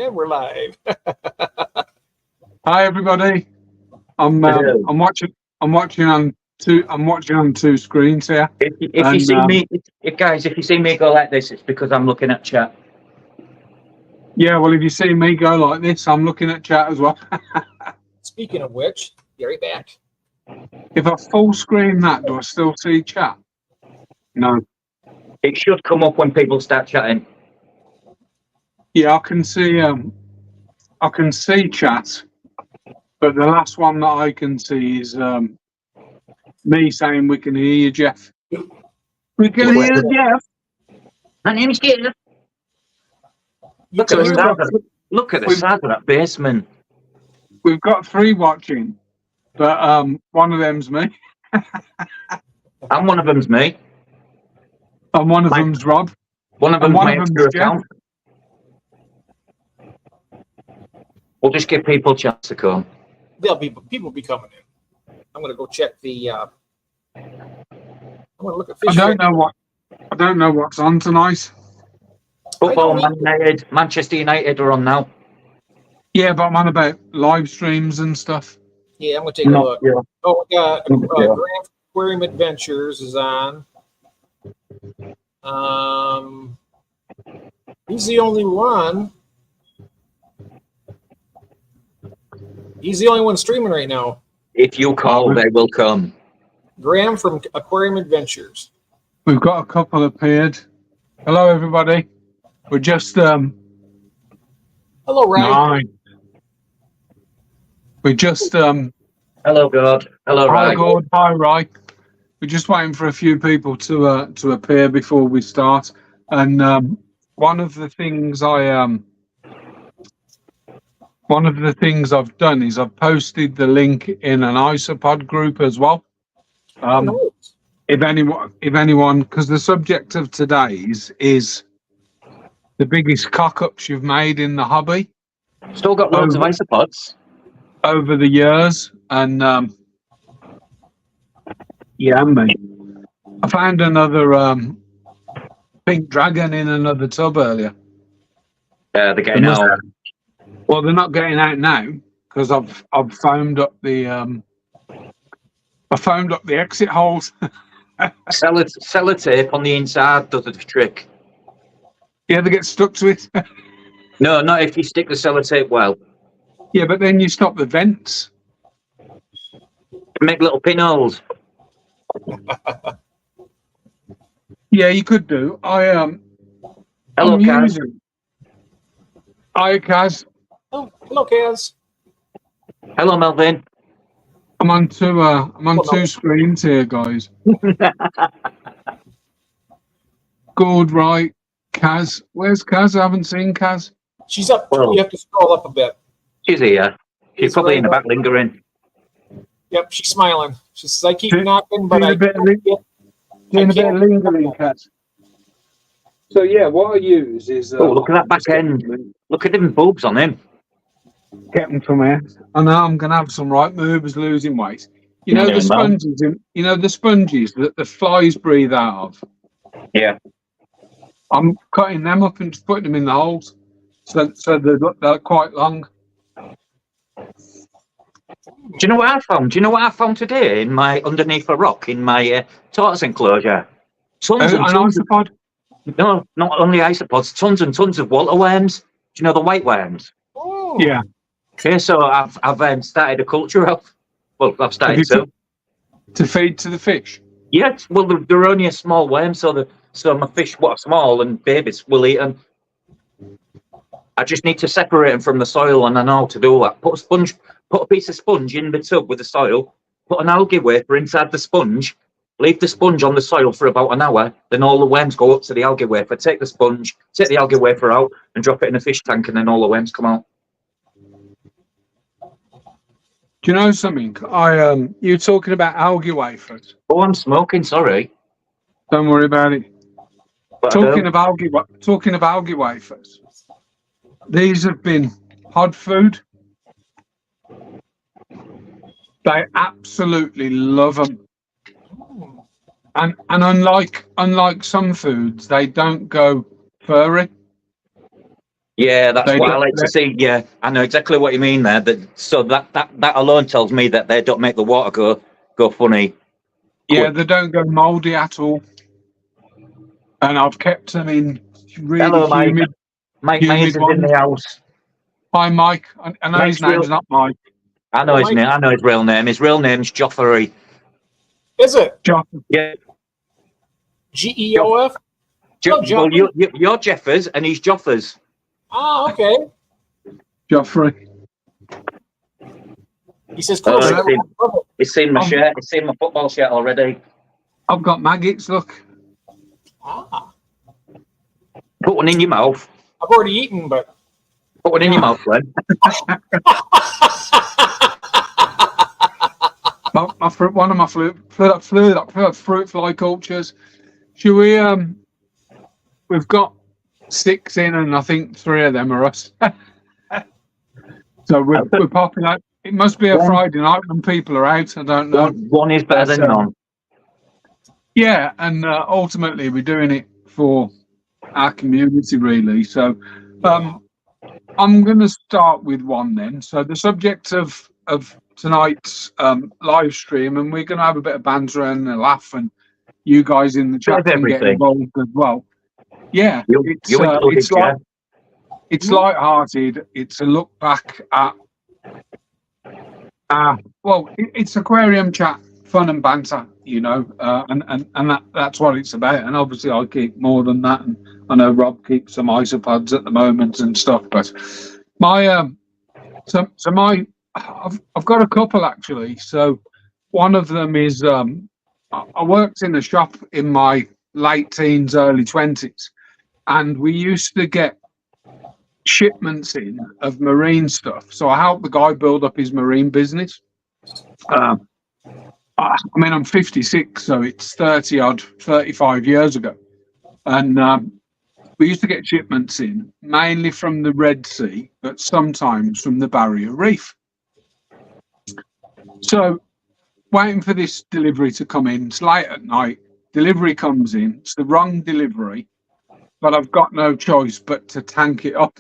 And we're live. Hi everybody. I'm watching on two screens here. If you see me, guys, if you see me go like this, it's because I'm looking at chat. Yeah, well, if you see me go like this, I'm looking at chat as well. Speaking of which, Gary back. If I full screen that, do I still see chat? No. It should come up when people start chatting. Yeah, I can see chat, but the last one that I can see is me saying we can hear you, Jeff. We can hear you, Jeff. My name's Jeff. Look at the size of that basement. We've got 3 watching, but one of them's me. And one of them's me. And one of them's Rob. One of them's my extra account. We'll just give people a chance to come. People be coming in. I'm gonna go check the. I'm gonna look at fish. I don't know what's on tonight. Football, Manchester United are on now. Yeah, but I'm on about live streams and stuff. Yeah, I'm gonna take a look. Yeah. Oh, we got Grand Aquarium Adventures is on. He's the only one. He's the only one streaming right now. If you call, they will come. Graham from Aquarium Adventures. We've got a couple appeared. Hello, everybody. We're just Hello, Ryan. We're just Hello, God. Hello, Hi, Ryan. God. Hi, Ryan. We're just waiting for a few people to appear before we start. And one of the things I've done is I've posted the link in an isopod group as well. If anyone, because the subject of today's is the biggest cock-ups you've made in the hobby. Still got loads of isopods over the years, and yeah, mate. I found another pink dragon in another tub earlier. They're getting out. Well, they're not getting out now because I've foamed up the exit holes. Sellotape on the inside does the trick. Yeah, they get stuck to it. No, not if you stick the sellotape well. Yeah, but then you stop the vents. Make little pinholes. Yeah, you could do. Hello, Kaz. Hi, Kaz. Oh, hello, Kaz. Hello, Melvin. I'm on two screens here, guys. Good, right. Kaz. Where's Kaz? I haven't seen Kaz. She's up. You have to scroll up a bit. She's here. She's probably in the back lingering. Yep, she's smiling. She says, I keep knocking, but doing a bit of lingering, Kaz. So, yeah, what I use is... look at that back end. Look at them boobs on him. Get them from here. I know I'm going to have some right movers losing weight. You know the sponges. The sponges that the flies breathe out of. Yeah. I'm cutting them up and just putting them in the holes, so they're quite long. Do you know what I found? Do you know what I found today in my underneath a rock in my tortoise enclosure? Tons and tons. Isopod? No, not only isopods. Tons and tons of water worms. Do you know the white worms? Oh. Yeah. Okay, so I've started a culture of. Well, I've started to feed to the fish. Yes, well, they're only a small worm, so my fish, what are small and babies, will eat them. I just need to separate them from the soil, and I know how to do that. Put a piece of sponge in the tub with the soil. Put an algae wafer inside the sponge. Leave the sponge on the soil for about an hour. Then all the worms go up to the algae wafer. Take the sponge, take the algae wafer out, and drop it in a fish tank, and then all the worms come out. Do you know something? You're talking about algae wafers. Oh, I'm smoking. Sorry. Don't worry about it. But talking of algae wafers. These have been pod food. They absolutely love them. And unlike some foods, they don't go furry. Yeah, that's They what I don't- like to see. Yeah, I know exactly what you mean there. That alone tells me that they don't make the water go funny. Yeah, Quick. they don't go mouldy at all. And I've kept them in really Hello, Mike. humid Mike Myers is in ones. the house. Hi, Mike. I know his Mike's real- name's not Mike. I know Hello, his Mike. name. I know his real name. His real name's Joffrey. Is it Joff. Yeah. GEOF? Oh, Well, Joffrey. you're Jeffers and he's Joffers. Ah, okay. Joffrey. He says, Oh, cool. he's seen my shirt. He's seen my football shirt already. I've got maggots, look. Ah, Put one in your mouth. I've already eaten, but Put one in your mouth, Glenn. One of my fruit fly cultures. Should we? We've got 6 in, and I think 3 of them are us. So we're popping out. It must be a Friday night when people are out. I don't know. One is better than none. Yeah, and ultimately we're doing it for our community, really. So I'm going to start with one then. So the subject of tonight's live stream, and we're going to have a bit of banter and a laugh, and you guys in the chat can get involved as well. Yeah, it's lighthearted. It's a look back at it's aquarium chat, fun and banter, you know, and that's what it's about. And obviously, I keep more than that, and I know Rob keeps some isopods at the moment and stuff. But my I've got a couple actually. So one of them is I worked in a shop in my late teens, early 20s, and we used to get shipments in of marine stuff. So I helped the guy build up his marine business. I mean, I'm 56, so it's 35 years ago. And we used to get shipments in, mainly from the Red Sea, but sometimes from the Barrier Reef. So waiting for this delivery to come in, it's late at night, delivery comes in, it's the wrong delivery, but I've got no choice but to tank it up.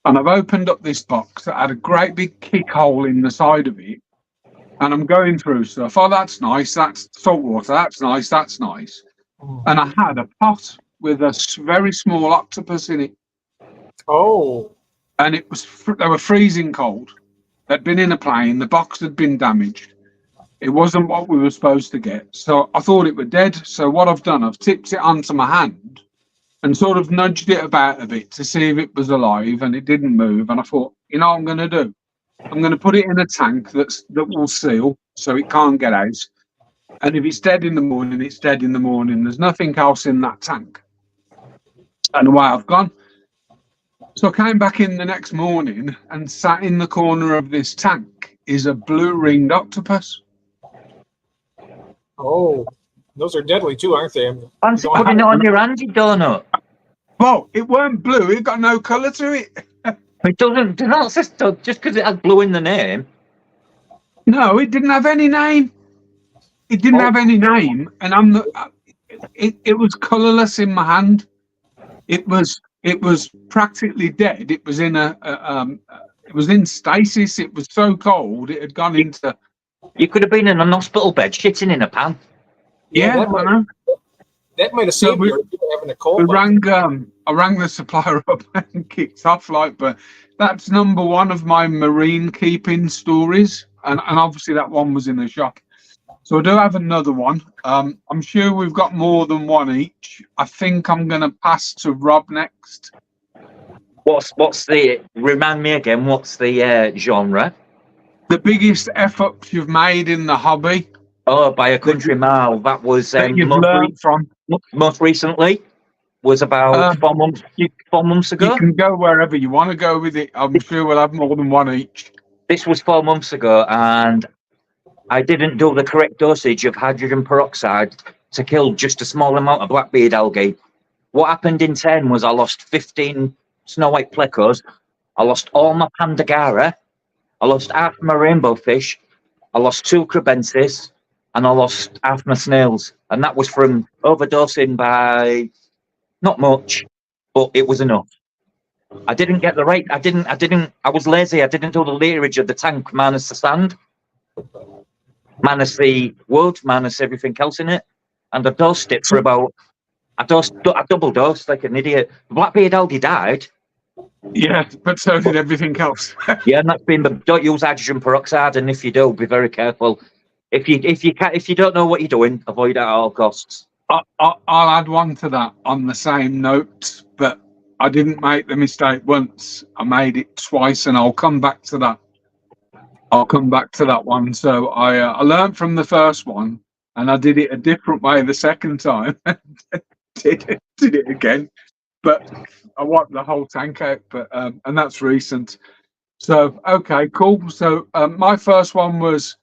And I've opened up this box that had a great big kick hole in the side of it. And I'm going through stuff. Oh, that's nice. That's salt water. That's nice. That's nice. And I had a pot with a very small octopus in it. oh, And it was they were freezing cold. They'd been in a plane. The box had been damaged. It wasn't what we were supposed to get. So I thought it were dead. So what I've done, I've tipped it onto my hand and sort of nudged it about a bit to see if it was alive, and it didn't move. And I thought, you know what I'm going to do? I'm going to put it in a tank that will seal so it can't get out. And if it's dead in the morning, it's dead in the morning. There's nothing else in that tank. And away I've gone. So I came back in the next morning, and sat in the corner of this tank is a blue-ringed octopus. oh. Those are deadly too, aren't they? Fancy putting it on your hand, you donut. Well, it weren't blue. It got no colour to it. It doesn't. Do not just because it has blue in the name. No, it didn't have any name. It didn't have any name, and it was colourless in my hand. It was practically dead. It was in it was in stasis. It was so cold. It had gone into. You could have been in an hospital bed, shitting in a pan. Yeah, that might have saved you having a cold. I rang the supplier up and kicked off but that's number one of my marine keeping stories, and obviously that one was in the shop. So I do have another one. I'm sure we've got more than one each. I think I'm going to pass to Rob next. What's the? Remind me again. What's the genre? The biggest F-ups you've made in the hobby. Oh, by a country mile. That was That you've learned from. Most recently was about 4 months ago. You can go wherever you want to go with it. I'm sure we'll have more than one each. This was 4 months ago, and I didn't do the correct dosage of hydrogen peroxide to kill just a small amount of blackbeard algae. What happened in 10 was I lost 15 snow white plecos, I lost all my pandagara, I lost half my rainbow fish, I lost 2 crebensis, and I lost half my snails. And that was from overdosing by not much, but it was enough. I didn't get the right. I was lazy. I didn't do the literage of the tank minus the sand, minus the wood, minus everything else in it, and I dosed it for about. I double dosed like an idiot. The black-bearded algae died. Yeah, but so did everything else. Yeah, and that's been. But don't use hydrogen peroxide, and if you do, be very careful. If you don't know what you're doing, avoid it at all costs. I'll add one to that on the same note, but I didn't make the mistake once. I made it twice, and I'll come back to that. I'll come back to that one. So I learned from the first one, and I did it a different way the second time. did it again, but I wiped the whole tank out. But and that's recent. So okay, cool. So my first one was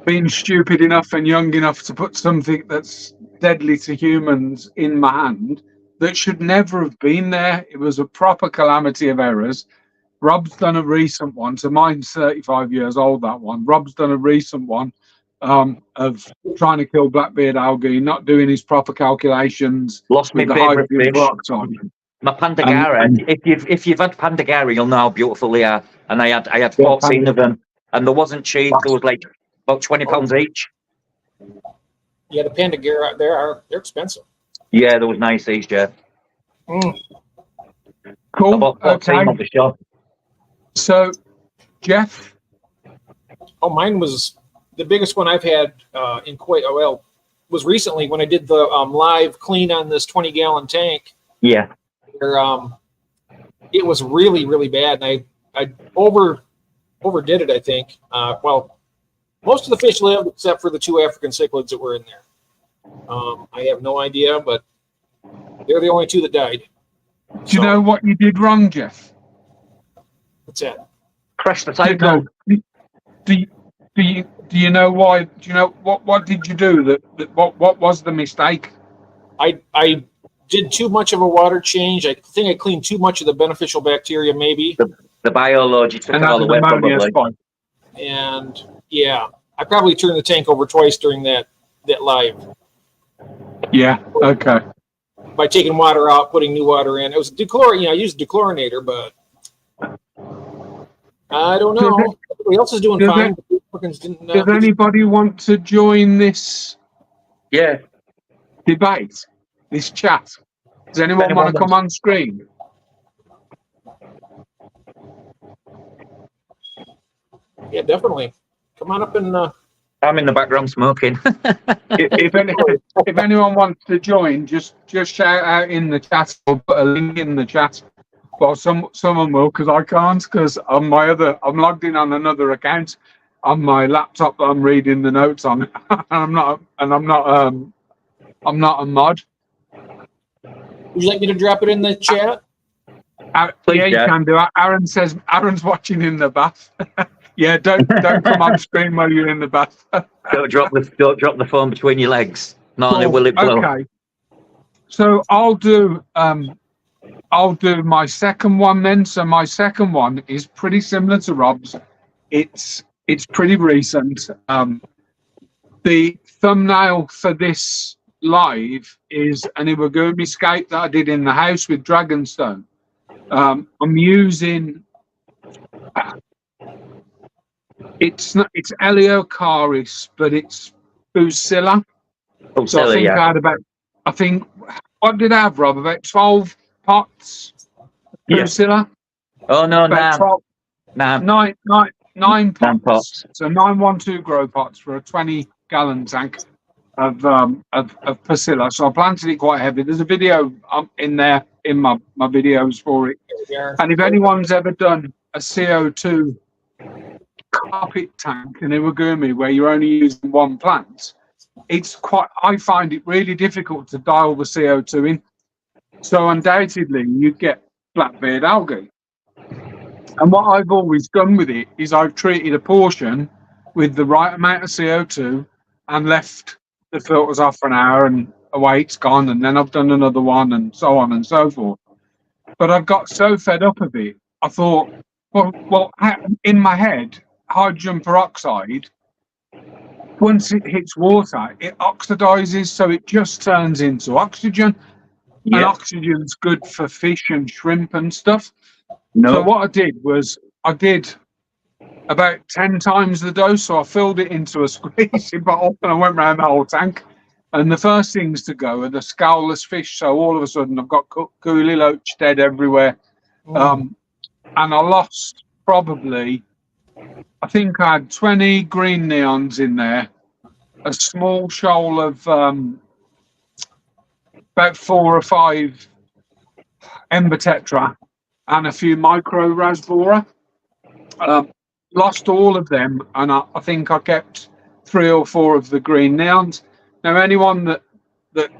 being stupid enough and young enough to put something that's deadly to humans in my hand that should never have been there. It was a proper calamity of errors. Rob's done a recent one, so mine's 35 years old, that one. Rob's done a recent one of trying to kill blackbeard algae, not doing his proper calculations. Lost my favourite fish. My Pandagara. If you've had Pandagara, you'll know how beautiful they are. And I had 14 of them, and they wasn't cheap. There was like about £20 each. Yeah, the Pandagara, they're expensive. Yeah, there was nice each, yeah. Cool. About 14 on the shop. So, Jeff? Oh, mine was the biggest one I've had in quite a while. Was recently when I did the live clean on this 20-gallon tank. Yeah. Where, it was really, really bad, and I overdid it, I think. Well, most of the fish lived except for the 2 African cichlids that were in there. I have no idea, but they're the only 2 that died. Do you know what you did wrong, Jeff? What's that? Crash the cycle. Do you know why? Do you know what did you do? What was the mistake? I did too much of a water change. I think I cleaned too much of the beneficial bacteria, maybe. The biology took it all away, probably. And yeah, I probably turned the tank over twice during that live. Yeah. Okay. By taking water out, putting new water in. It was I used dechlorinator, but I don't know. Everybody else is doing fine. Does anybody want to join this debate, this chat? Does anyone want to come on screen? Yeah, definitely. Come on up and... I'm in the background smoking. if anyone wants to join, just shout out in the chat or put a link in the chat. Well, someone will, because I can't, because I'm logged in on another account on my laptop that I'm reading the notes on. I'm not a mod. Would you like me to drop it in the chat? Yeah, you can do it. Aaron says Aaron's watching in the bath. Yeah, don't come on screen while you're in the bath. Don't drop the phone between your legs. Not only will it blow. Okay. So I'll do my second one then. So my second one is pretty similar to Rob's. It's pretty recent. The thumbnail for this live is an Iwagumi scape that I did in the house with Dragonstone. I'm using it's Eliocaris, but it's Fusilla. So I think what did I have, Rob? About 12 pots. Fusilla. Oh no, 9 pots. So 912 grow pots for a 20-gallon tank of Pasilla. So I planted it quite heavy. There's a video in there in my videos for it. And if anyone's ever done a CO2 carpet tank in Iwagumi where you're only using one plant, I find it really difficult to dial the CO2 in. So undoubtedly you get blackbeard algae. And what I've always done with it is I've treated a portion with the right amount of CO2 and left the filters off for an hour and away it's gone, and then I've done another one and so on and so forth. But I've got so fed up of it, I thought, well, in my head, hydrogen peroxide, once it hits water, it oxidizes, so it just turns into oxygen. and oxygen's good for fish and shrimp and stuff. No. So what I did was I did about 10 times the dose. So I filled it into a squeezy bottle and I went around the whole tank. And the first things to go are the scaleless fish. So all of a sudden I've got coolie loach dead everywhere. And I lost probably, I think I had 20 green neons in there, a small shoal of about 4 or 5 ember tetra, and a few micro rasbora. Lost all of them, and I think I kept 3 or 4 of the green neons. Now, anyone that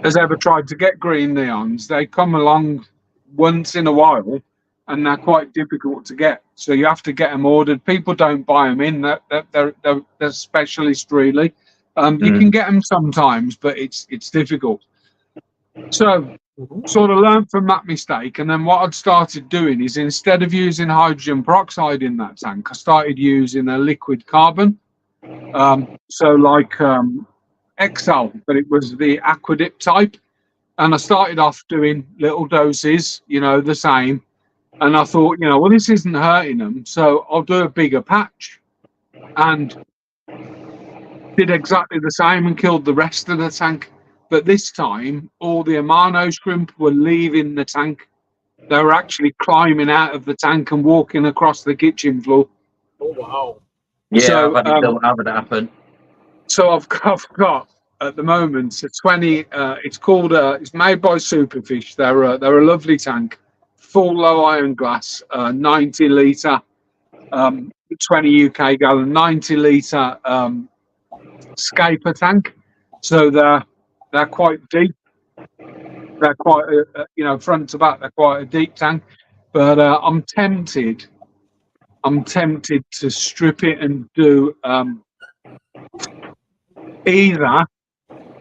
has ever tried to get green neons, they come along once in a while, and they're quite difficult to get. So you have to get them ordered. People don't buy them in. They're specialist, really. You can get them sometimes, but it's difficult. So sort of learned from that mistake, and then what I'd started doing is, instead of using hydrogen peroxide in that tank, I started using a liquid carbon. So like Excel, but it was the Aquatic type. And I started off doing little doses, the same. And I thought, well, this isn't hurting them, so I'll do a bigger patch. And did exactly the same and killed the rest of the tank. But this time, all the Amano shrimp were leaving the tank. They were actually climbing out of the tank and walking across the kitchen floor. Oh, wow. Yeah, So, I've had it happen. So I've got at the moment a 20. It's called. It's made by Superfish. They're a lovely tank, full low iron glass, 90 litre, 20 UK gallon, 90 litre scaper tank. So they're quite deep. They're quite, front to back. They're quite a deep tank. But I'm tempted to strip it and do either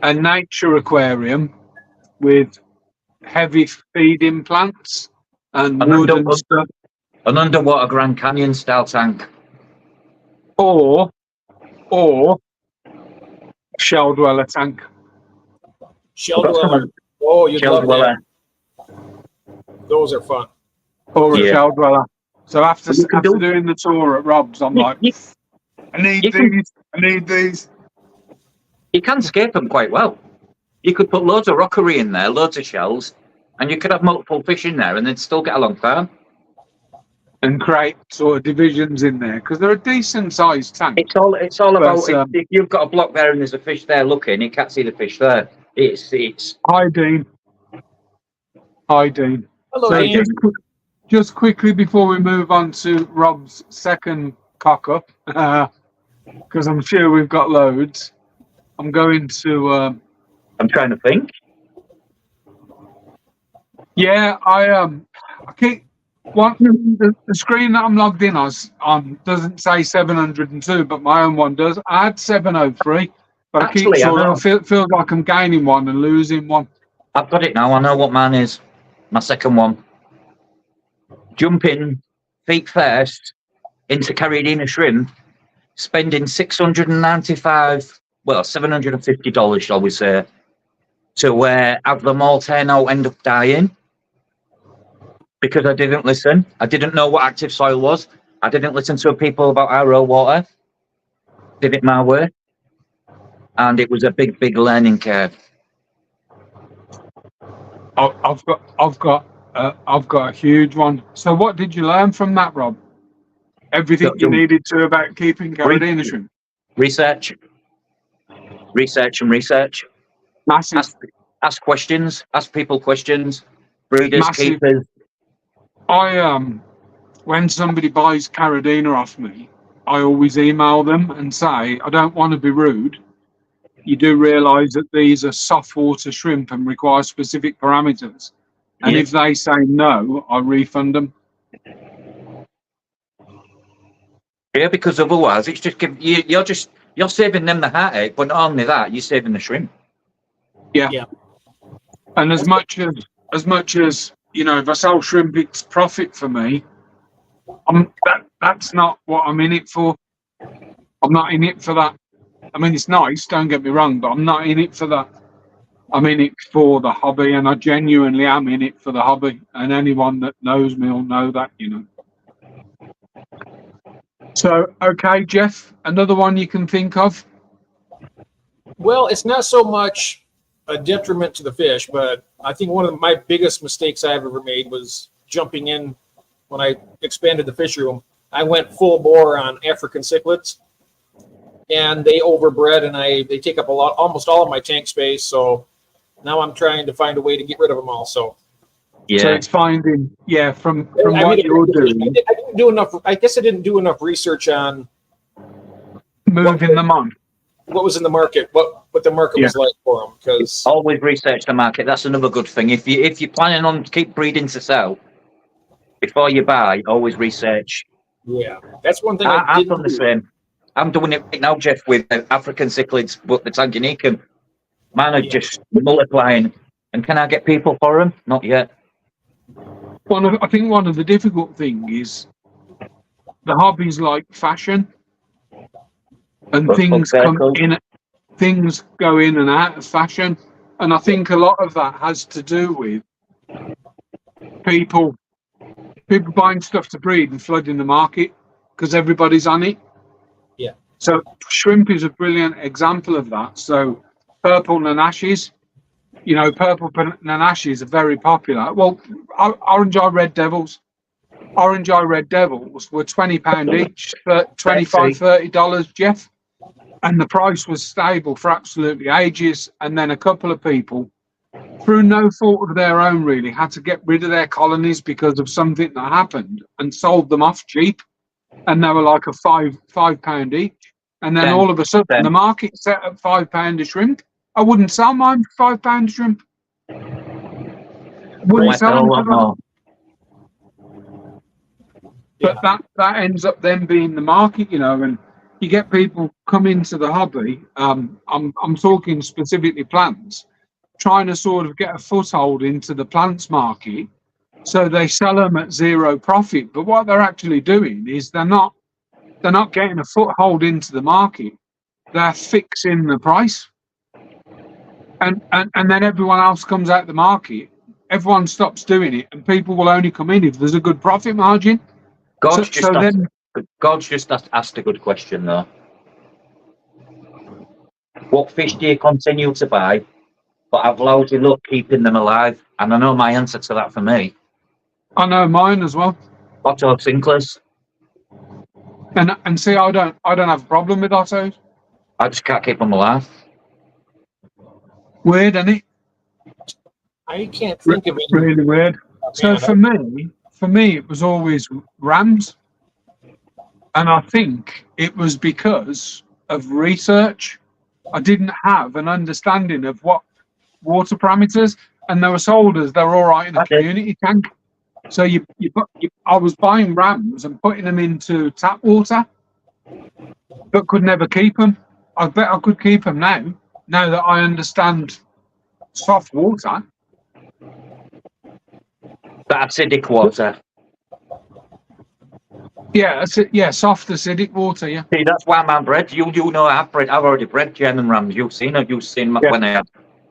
a nature aquarium with heavy feeding plants and wood and stuff, an underwater Grand Canyon style tank, or shell dweller tank. Shell dweller. Oh, you'd love that. Those are fun. Or a shell dweller. So after doing the tour at Rob's, I'm like, I need these. You can escape them quite well. You could put loads of rockery in there, loads of shells, and you could have multiple fish in there and they'd still get along fine. And create sort of divisions in there, because they're a decent sized tank. It's all about if you've got a block there and there's a fish there looking, you can't see the fish there. It's Hi, Dean. Hello, So Dean. just quickly before we move on to Rob's second cock up, because I'm sure we've got loads. I'm going to. I'm trying to think. Yeah, I keep the screen that I'm logged in on doesn't say 702, but my own one does. I had 703, but Actually, I feel like I'm gaining one and losing one. I've got it now. I know what mine is. My second one. Jumping feet first into Carolina shrimp, spending $750, shall we say, to have them all turn out, end up dying. Because I didn't listen. I didn't know what active soil was. I didn't listen to people about RO water. Did it my way. And it was a big, big learning curve. I've got a huge one. So what did you learn from that, Rob? Everything you needed to about keeping Carolina shrimp? Research. Massive. Ask questions. Ask people questions. Breeders, Massive. keepers. When somebody buys Carolina off me, I always email them and say, I don't want to be rude. You do realise that these are soft water shrimp and require specific parameters. And if they say no, I refund them. Yeah, because otherwise it's just you're saving them the heartache, but not only that, you're saving the shrimp. Yeah. And as much as if I sell shrimp, it's profit for me. That's not what I'm in it for. I'm not in it for that. I mean, it's nice, don't get me wrong, but I'm not in it for that. I'm in it for the hobby, and I genuinely am in it for the hobby. And anyone that knows me will know that, you know. So, okay, Jeff, another one you can think of? Well, it's not so much a detriment to the fish, but I think one of my biggest mistakes I've ever made was jumping in when I expanded the fish room. I went full bore on African cichlids, and they overbred, and they take up almost all of my tank space. So now I'm trying to find a way to get rid of them all. So So it's finding, from I what mean, you're doing, I didn't do enough. I guess I didn't do enough research on moving them on. what was in the market, what the market was like for them. Because always research the market. That's another good thing. If you're planning on keep breeding to sell, before you buy, always research. yeah, that's one thing I've done the same. I'm doing it right now, Jeff, with African cichlids, but the Tanganyikan. Mine are just multiplying. And can I get people for them? Not yet. I think one of the difficult things is the hobby's like fashion, and things go in and out of fashion, and I think a lot of that has to do with people buying stuff to breed and flooding the market because everybody's on it. Yeah. So shrimp is a brilliant example of that. So purple nanashis, purple nanashis are very popular. Well, orange eye red devils were £20 each for $25-$30, Jeff, and the price was stable for absolutely ages. And then a couple of people, through no fault of their own really, had to get rid of their colonies because of something that happened and sold them off cheap, and they were like a £5 each. And then all of a sudden the market set at £5 a shrimp. I wouldn't sell mine for £5 a shrimp. Wouldn't sell them for that. But that ends up then being the market, and you get people come into the hobby. I'm talking specifically plants, trying to sort of get a foothold into the plants market, so they sell them at zero profit. But what they're actually doing is they're not getting a foothold into the market. They're fixing the price, and then everyone else comes out the market. Everyone stops doing it, and people will only come in if there's a good profit margin. God's just asked a good question though. What fish do you continue to buy, but have lousy luck keeping them alive? And I know my answer to that for me. I know mine as well. Otto Sinclair's. And see, I don't have a problem with Ottos. I just can't keep them alive. Weird, isn't it? I can't think of it. Really weird. So for me, it was always rams, and I think it was because of research. I didn't have an understanding of what water parameters, and they were sold as they're all right in a community tank. So I was buying rams and putting them into tap water, but could never keep them. I bet I could keep them now that I understand soft water. That acidic water. Yeah, soft acidic water. Yeah. See, that's why I'm bred. You know, I've already bred German rams. You've seen when I had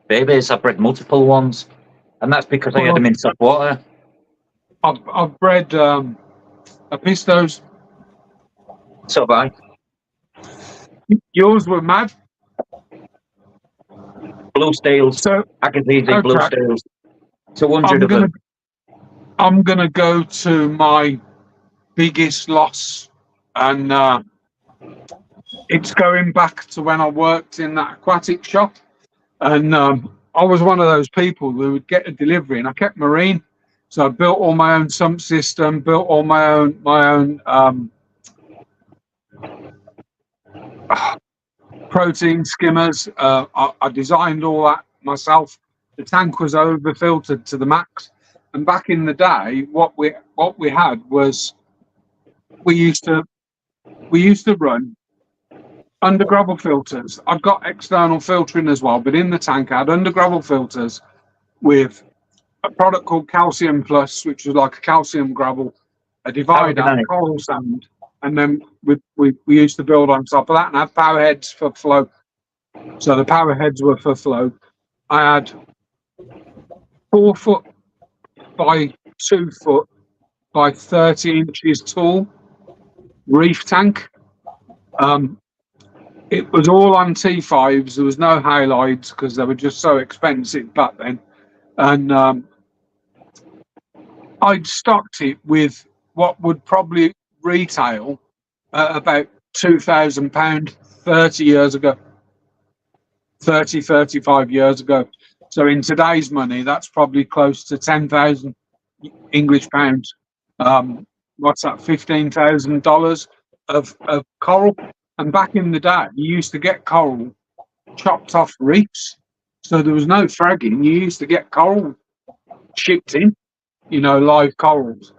babies. I bred multiple ones, and that's because I had them in soft water. I've bred apistos. So have I. Yours were mad. Blue steels. So Agassiz blue steels. 200 of them. I'm gonna go to my biggest loss, and it's going back to when I worked in that aquatic shop, and I was one of those people who would get a delivery, and I kept marine, so I built all my own sump system, built all my own protein skimmers. I designed all that myself. The tank was over filtered to the max. And back in the day, what we had was we used to run under gravel filters. I've got external filtering as well, but in the tank I had under gravel filters with a product called Calcium Plus, which was like a calcium gravel, a divider, coral sand, and then we used to build on top of that and have power heads for flow. So the power heads were for flow. I had 4 foot by 2 foot by 30 inches tall reef tank. It was all on T5s. There was no halides because they were just so expensive back then. And I'd stocked it with what would probably retail at about £2,000 30 years ago, 35 years ago. So in today's money, that's probably close to 10,000 English pounds. What's that, $15,000 of coral? And back in the day, you used to get coral chopped off reefs. So there was no fragging. You used to get coral shipped in, live corals.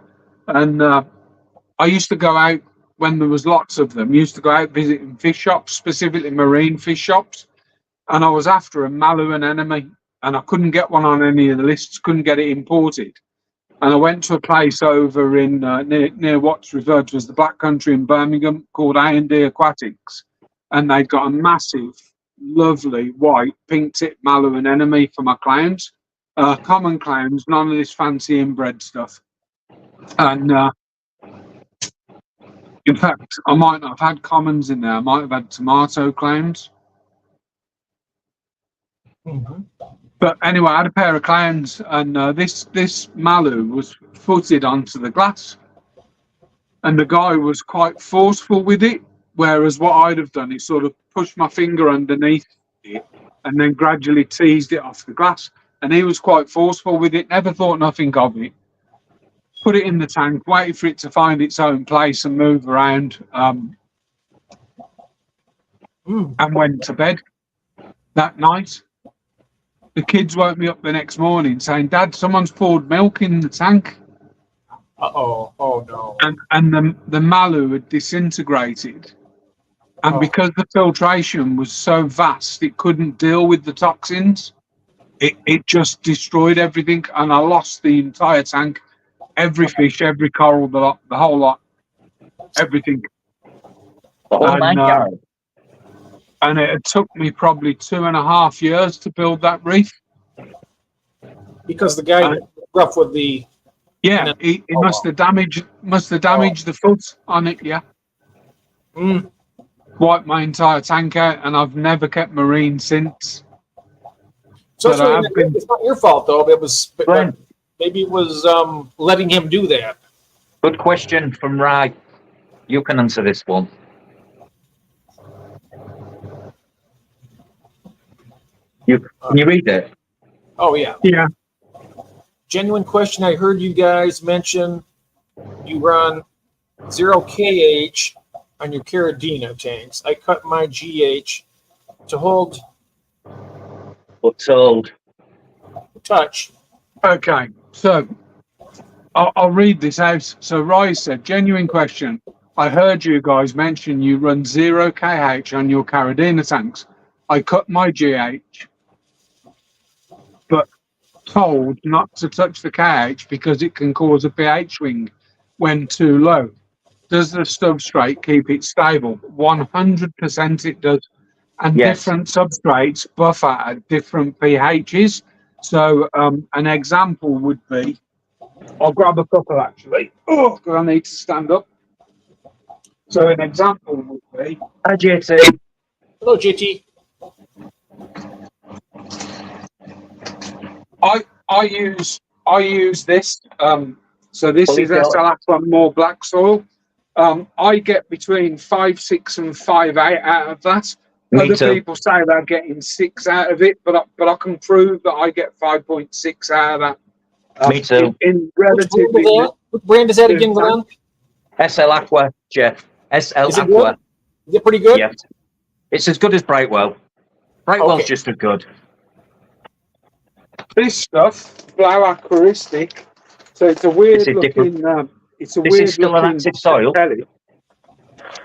And I used to go out when there was lots of them. Used to go out visiting fish shops, specifically marine fish shops. And I was after a Malu anemone, and I couldn't get one on any of the lists, couldn't get it imported. And I went to a place over in near what's referred to as the Black Country in Birmingham called A&D Aquatics. And they'd got a massive, lovely white pink tip Malu anemone for my clowns. Common clowns, none of this fancy inbred stuff. And in fact, I might not have had commons in there. I might have had tomato clowns. Mm-hmm. But anyway, I had a pair of clowns, and this Malu was footed onto the glass, and the guy was quite forceful with it. Whereas what I'd have done is sort of pushed my finger underneath it, and then gradually teased it off the glass. And he was quite forceful with it. Never thought nothing of it. Put it in the tank, waited for it to find its own place and move around, and went to bed that night. The kids woke me up the next morning saying, "Dad, someone's poured milk in the tank." Uh-oh. Oh, no. And the Malu had disintegrated. And because the filtration was so vast, it couldn't deal with the toxins. It just destroyed everything. And I lost the entire tank, every fish, every coral, the whole lot, everything. The whole nine yards. And it took me probably 2.5 years to build that reef. Because the guy rough with the... Yeah, he must have damaged the foot on it, yeah. Wiped my entire tank out, and I've never kept marine since. So it's not your fault, though. It was... Glenn. Maybe it was letting him do that. Good question from Rai. You can answer this one. Can you read it? Oh, yeah. Yeah. Genuine question. I heard you guys mention you run 0 KH on your Caradina tanks. I cut my GH to hold What's old? touch. Okay, so I'll read this out. So Rai said, genuine question. I heard you guys mention you run 0 KH on your Caradina tanks. I cut my GH, but told not to touch the KH because it can cause a pH swing when too low. Does the substrate keep it stable? 100% it does. And Yes. Different substrates buffer at different pHs. So an example would be, I'll grab a couple actually. Oh, because I need to stand up. So an example would be... Hi, JT. Hello, JT. I use this. So this is SL Aqua more black soil. I get between 5.6 and 5.8 out of that. Other people say they're getting 6 out of it, but I can prove that I get 5.6 out of that. Me too. In relatively. What brand is that again, Glenn? SL Aqua, Jeff. SL Is it Aqua. good? Is it pretty good? Yes. It's as good as Brightwell. Brightwell's Okay. just as good. This stuff, Blow Aquaristic. So it's a weird looking. It's a This weird is still an looking active soil. jelly.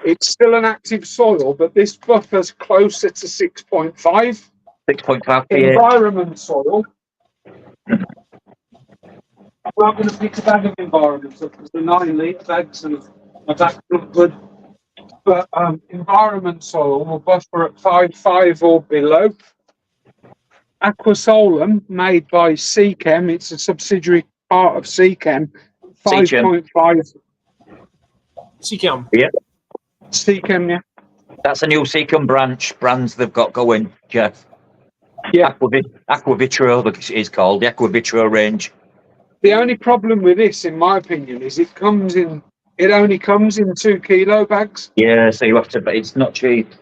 It's still an active soil, but this buffer's closer to 6.5. 6.5 pH. Environment soil. I'm not going to pick a bag of environment up because the 9 litre bags and that look good. But environment soil will buffer at 5.5 or below. Aquasolum, made by Seachem. It's a subsidiary part of Seachem. 5.5 Seachem. Yeah, Seachem, yeah. that's a new Seacom brands they've got going, Jeff. Yeah. Aquavitro, it is called the Aquavitro range. The only problem with this, in my opinion, is it only comes in 2 kilo bags. Yeah, so you have to, but it's not cheap.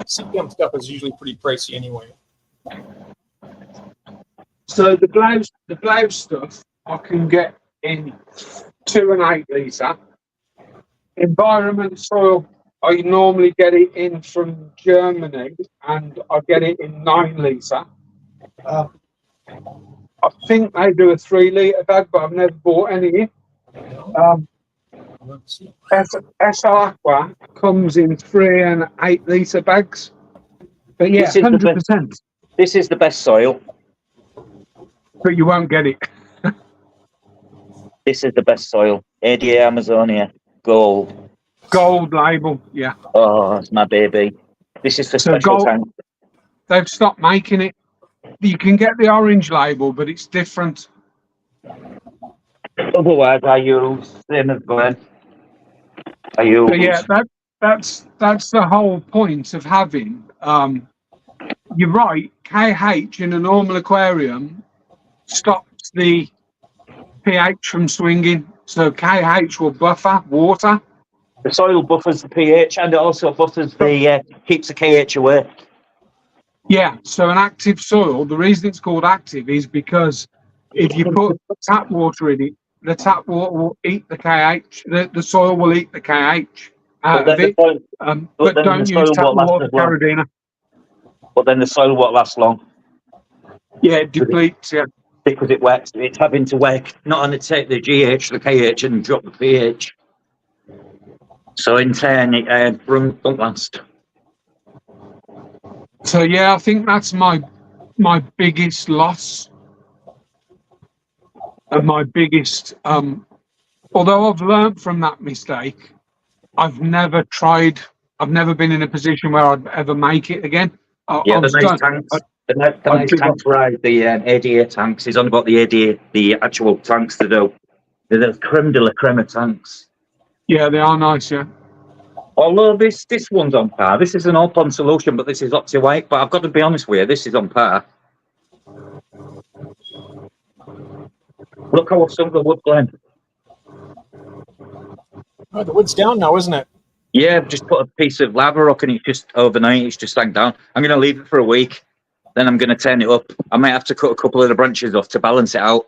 Seachem stuff is usually pretty pricey anyway. So the blouse stuff I can get in 2 and 8 litre. Environment soil, I normally get it in from Germany, and I get it in 9 litre. I think they do a 3 litre bag, but I've never bought any in. S Aqua comes in 3 and 8 litre bags. But yeah, 100%. This is the best soil. But you won't get it. This is the best soil. ADA Amazonia Gold. Gold label, yeah. Oh, it's my baby. This is for special tank. They've stopped making it. You can get the orange label, but it's different. Otherwise, I use same as Glenn. But yeah, that's the whole point of having. You're right. KH in a normal aquarium stops the pH from swinging, so KH will buffer water. The soil buffers the pH, and it also buffers keeps the KH away. Yeah, so an active soil, the reason it's called active is because if you put tap water in it, the tap water will eat the KH, the soil will eat the KH out of it. But don't use tap water, Carradina. But then the soil won't last long. Yeah, it depletes, yeah. Because it's having to work, not only take the GH, the KH, and drop the pH. So in turn, it don't last. So yeah, I think that's my biggest loss. And my biggest, although I've learned from that mistake, I've never been in a position where I'd ever make it again. The nice tanks. The nice tanks, right? The ADA tanks. He's on about the ADA, the actual tanks to do. They're the creme de la creme of tanks. Yeah, they are nice, yeah. Although this one's on par. This is an all-pond solution, but this is Oxy White. But I've got to be honest with you, this is on par. Look how I've sunk the wood, Glenn. Oh, the wood's down now, isn't it? Yeah, I've just put a piece of lava rock and it's just overnight, it's just sank down. I'm going to leave it for a week. Then I'm going to turn it up. I might have to cut a couple of the branches off to balance it out.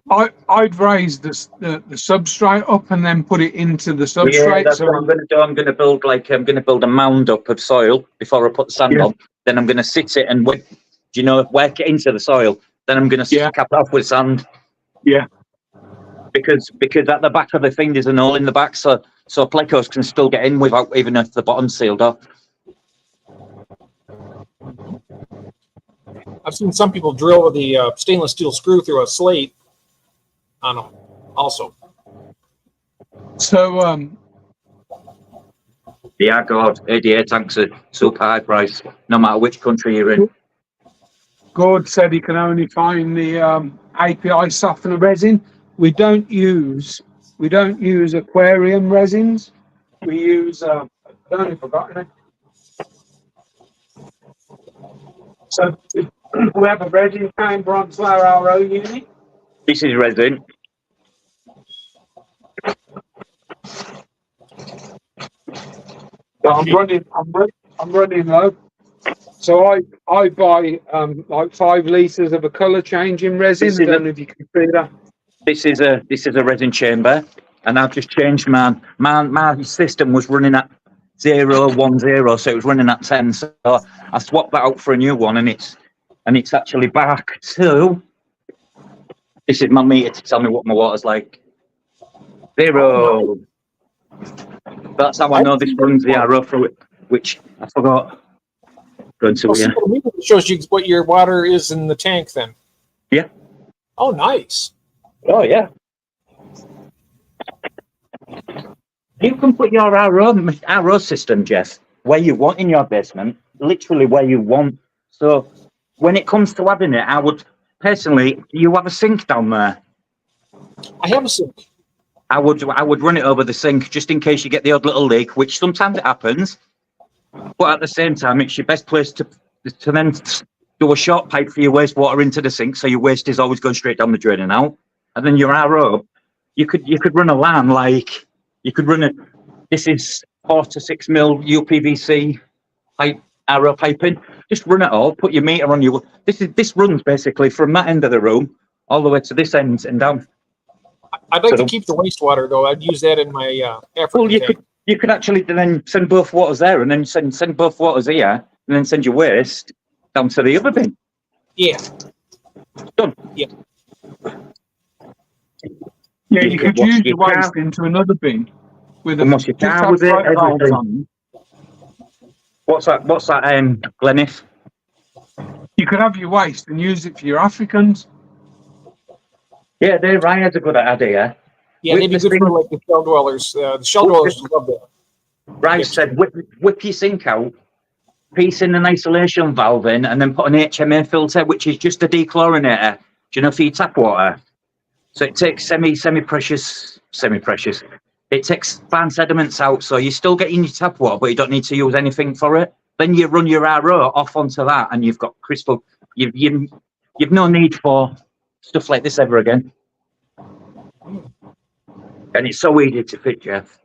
I'd raise the substrate up and then put it into the substrate. Yeah, that's what I'm going to do. I'm going to build a mound up of soil before I put the sand on. Then I'm going to sit it and work it into the soil. Then I'm going to cap it off with sand. Yeah. Because at the back of the thing there's an hole in the back, so plecos can still get in without even if the bottom's sealed off. I've seen some people drill with the stainless steel screw through a slate on them also. So, yeah, God, ADA tanks are super high price, no matter which country you're in. Gord said he can only find the API softener resin. We don't use aquarium resins. We use I don't know if I've got any. So we have a resin chamber onto our RO unit. This is resin. So I'm running low. So I buy like 5 litres of a colour changing resin. I don't know if you can see that. This is a resin chamber, and I've just changed my system was running at 0.10, so it was running at 10. So I swapped that out for a new one, and it's actually back to. This is my meter to tell me what my water's like. 0. That's how I know this runs the arrow through it, which I forgot. Going to it shows you what your water is in the tank then. Yeah. Oh, nice. Oh, yeah. You can put your RO system, Jeff, where you want in your basement, literally where you want. So when it comes to having it, I would personally, you have a sink down there. I have a sink. I would run it over the sink just in case you get the odd little leak, which sometimes it happens. But at the same time, it's your best place to then do a short pipe for your wastewater into the sink, so your waste is always going straight down the drain and out. And then your RO, you could run a LAN like you could run a. This is 4 to 6 mil UPVC pipe, RO piping. Just run it all. Put your meter on your. This runs basically from that end of the room all the way to this end and down. I'd like to keep the wastewater though. I'd use that in my effort. Well, you could actually then send both waters there, and then send both waters here, and then send your waste down to the other bin. Yeah. Done. Yeah. Yeah, you could use your waste into another bin with a. Wash your car with it. Everything. What's that? Glenif? You could have your waste and use it for your Africans. Yeah, Ryan's a good idea. Yeah, they'd be good for like the shell dwellers. The shell dwellers love that. Ryan said, whip your sink out, piece in an isolation valve in, and then put an HMA filter, which is just a dechlorinator. Do you know, for your tap water? So it takes semi-precious. It takes fine sediments out, so you're still getting your tap water, but you don't need to use anything for it. Then you run your RO off onto that, and you've got crystal. You've no need for stuff like this ever again. And it's so easy to fit, Jeff.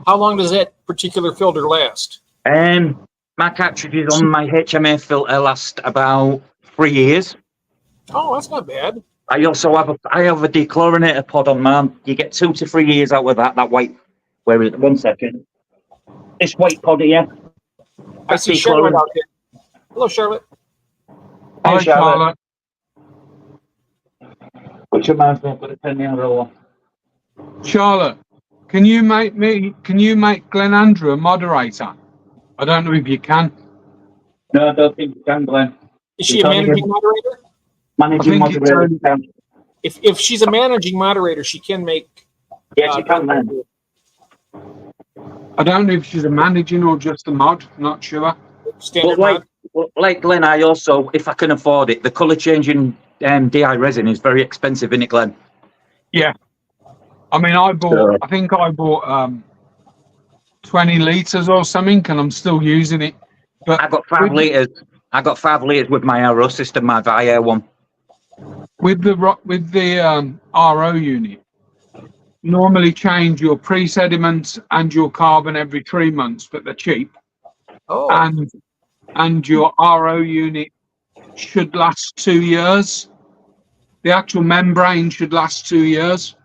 How long does that particular filter last? My cartridges on my HMA filter last about 3 years. Oh, that's not bad. I also have a dechlorinator pod on mine. You get 2 to 3 years out of that. That white. Where is it? 1 second. This white pod here. I see Charlotte out there. Hello, Charlotte. Hi, Charlotte. Which reminds me, I've got to turn the other one. Charlotte, can you make Glenn Andrew a moderator? I don't know if you can. No, I don't think you can, Glenn. Is she a managing moderator? Managing moderator. If she's a managing moderator, she can make. Yeah, she can, man. I don't know if she's a managing or just a mod. Not sure. Standard mod. Like Glenn, I also, if I can afford it, the colour changing DI resin is very expensive, isn't it, Glenn? Yeah. I mean, I think I bought 20 litres or something, and I'm still using it. But I got 5 litres. I got 5 litres with my RO system, my Via one. With the RO unit, normally change your pre-sediment and your carbon every 3 months, but they're cheap. Oh. And your RO unit should last 2 years. The actual membrane should last 2 years.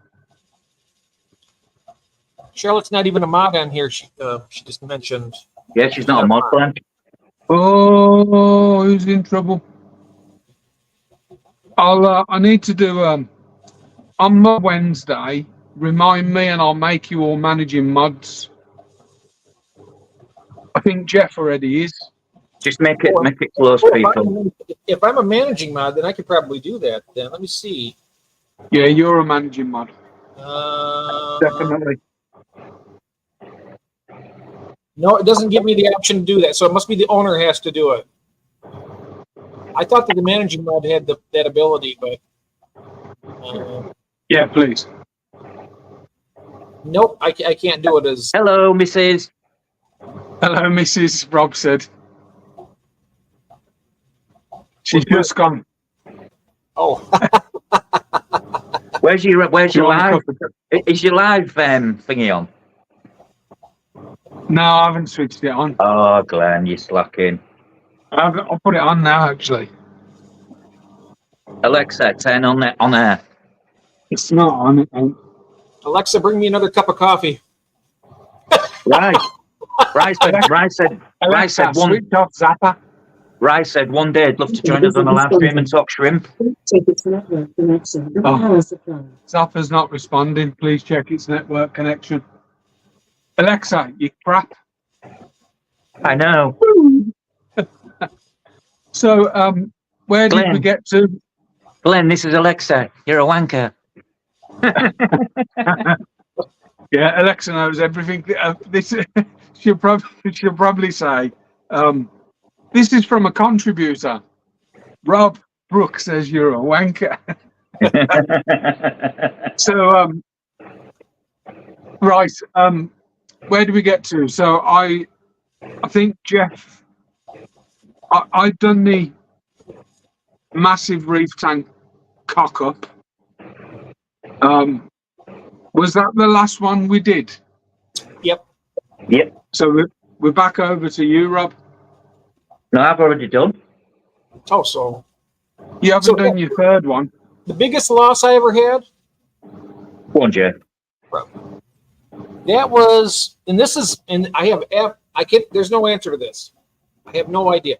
Charlotte's not even a mod on here. She just mentioned. Yeah, she's not a mod, Glenn. Oh, who's in trouble? I need to do on my Wednesday. Remind me, and I'll make you all managing mods. I think Jeff already is. Just make it close, people. If I'm a managing mod, then I could probably do that. Then let me see. Yeah, you're a managing mod. Definitely. No, it doesn't give me the option to do that. So it must be the owner has to do it. I thought that the managing mod had that ability, but yeah, please. Nope, I can't do it as. Hello, Mrs. Hello, Mrs. Rob said. She's just gone. Oh. Where's your live? Is your live thingy on? No, I haven't switched it on. Oh, Glenn, you're slacking. I'll put it on now, actually. Alexa, turn on air. It's not on it. Alexa, bring me another cup of coffee. Right. Rice said one. Switch off Zappa. Rice said one day I'd love to join us on a live stream and talk shrimp. Zappa's not responding. Please check its network connection. Alexa, you crap. I know. So, where did we get to? Glenn, this is Alexa. You're a wanker. Yeah, Alexa knows everything. she'll probably say, this is from a contributor. Rob Brooks says you're a wanker. So, right, where do we get to? So I think Jeff, I'd done the massive reef tank cock up. Was that the last one we did? Yep. Yep. So we're back over to you, Rob. No, I've already done. Oh, so You haven't done your third one. the biggest loss I ever had, Go on, Jay. that was, and this is, and I can't, there's no answer to this. I have no idea.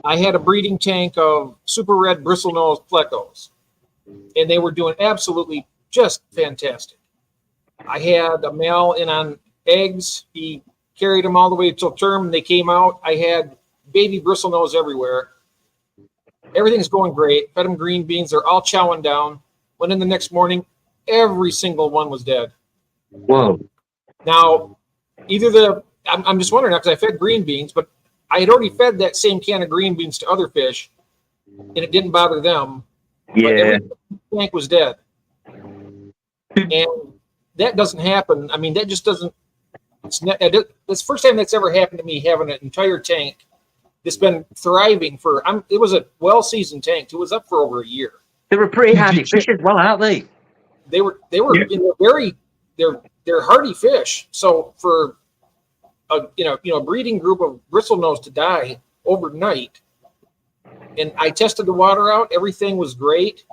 I had a breeding tank of super red bristlenose plecos, and they were doing absolutely just fantastic. I had a male in on eggs. He carried them all the way till term, and they came out. I had baby bristlenose everywhere. Everything's going great. Fed them green beans. They're all chowing down. Went in the next morning. Every single one was dead. Whoa. Now, I'm just wondering, because I fed green beans, but I had already fed that same can of green beans to other fish, and it didn't bother them. But Yeah. every tank was dead. And that doesn't happen. I mean, that just doesn't. It's the first time that's ever happened to me, having an entire tank that's been thriving for. It was a well-seasoned tank. It was up for over a year. They were pretty hardy fish as well, aren't they? They were Yeah. they're hardy fish. So for a breeding group of bristlenose to die overnight, and I tested the water out, everything was great.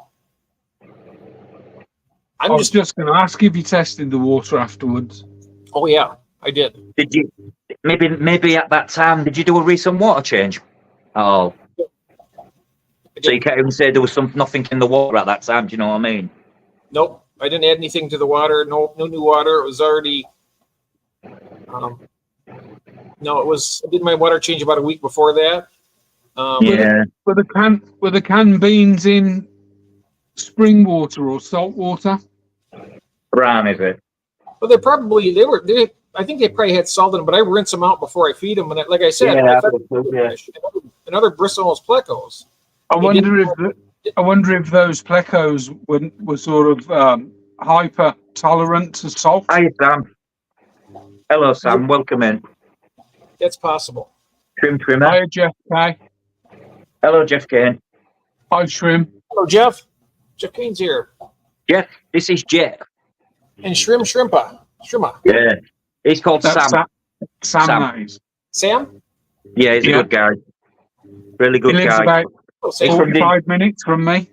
I was just going to ask if you tested the water afterwards. Oh yeah, I did. Did you? Maybe at that time, did you do a recent water change? Oh. So you can't even say there was nothing in the water at that time. Do you know what I mean? Nope, I didn't add anything to the water. No new water. It was already. No, it was. I did my water change about a week before that. Yeah. Were the canned beans in spring water or salt water? Brown, is it? Well, I think they probably had salt in them, but I rinse them out before I feed them. And like I said, Yeah, I fed and other bristlenose plecos. I wonder if those plecos were sort of hyper tolerant to salt. Hi, Sam. Hello, Sam. Welcome in. That's possible. Trim Trimmer. Hi, Jeff K. Hello, Jeff Kane. Hi, Shrim. Hello, Jeff. Jeff Kane's here. Jeff, this is Jeff. And Shrimpa. Yeah. He's called That's Sam. Sam. Sam. That is. Sam? Yeah, he's a good guy. Really He good lives guy. about Oh, Sam. He's from 45 minutes from me.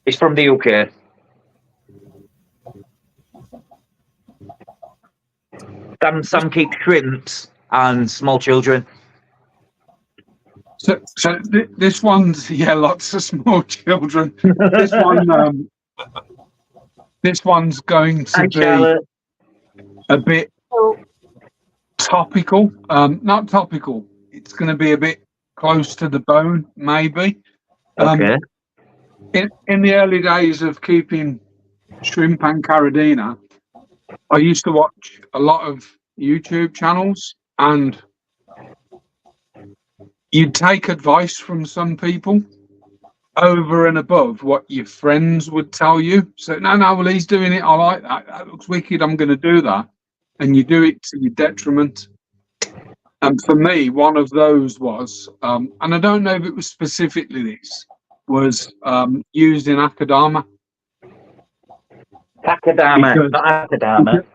He's from the UK. Sam keeps shrimps and small children. So this one's lots of small children. This one's going to Hi, be Charlotte. a bit topical. Not topical. It's going to be a bit close to the bone, maybe. Okay. In the early days of keeping shrimp and caradina, I used to watch a lot of YouTube channels, and you'd take advice from some people over and above what your friends would tell you. So, no, well, he's doing it. I like that. That looks wicked. I'm going to do that. And you do it to your detriment. And for me, one of those was, and I don't know if it was specifically this, was used in Akadama. Akadama, not Akadama.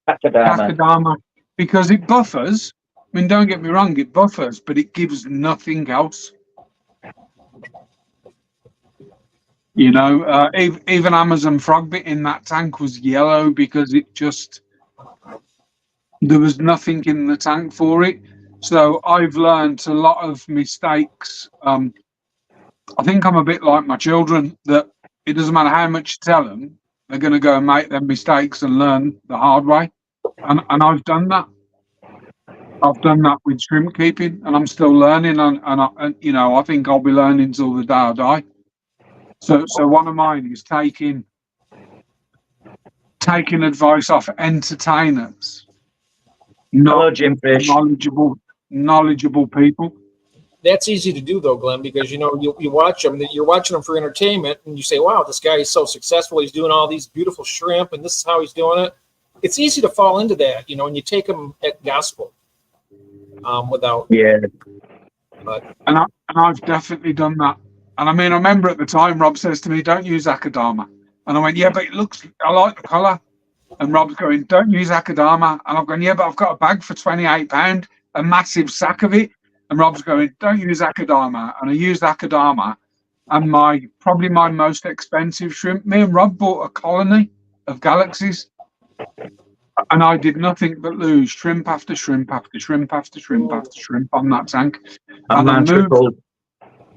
Akadama. Akadama, because it buffers. I mean, don't get me wrong, it buffers, but it gives nothing else. You know, even Amazon Frogbit in that tank was yellow because there was nothing in the tank for it. So I've learned a lot of mistakes. I think I'm a bit like my children, that it doesn't matter how much you tell them, they're going to go and make their mistakes and learn the hard way. And I've done that. I've done that with shrimp keeping, and I'm still learning. And I think I'll be learning till the day I die. So one of mine is taking advice off entertainers Hello, not Jim Fish. knowledgeable people. That's easy to do though, Glenn, because you watch them. You're watching them for entertainment, and you say, "Wow, this guy is so successful. He's doing all these beautiful shrimp, and this is how he's doing it." It's easy to fall into that, and you take them at gospel without. Yeah. But And I've definitely done that. And I mean, I remember at the time Rob says to me, "Don't use Akadama," and I went, "Yeah, but I like the colour." And Rob's going, "Don't use Akadama," and I'm going, "Yeah, but I've got a bag for £28, a massive sack of it." And Rob's going, "Don't use Akadama," and I used Akadama, and probably my most expensive shrimp. Me and Rob bought a colony of galaxies, and I did nothing but lose shrimp after shrimp after shrimp after shrimp after shrimp on that tank. And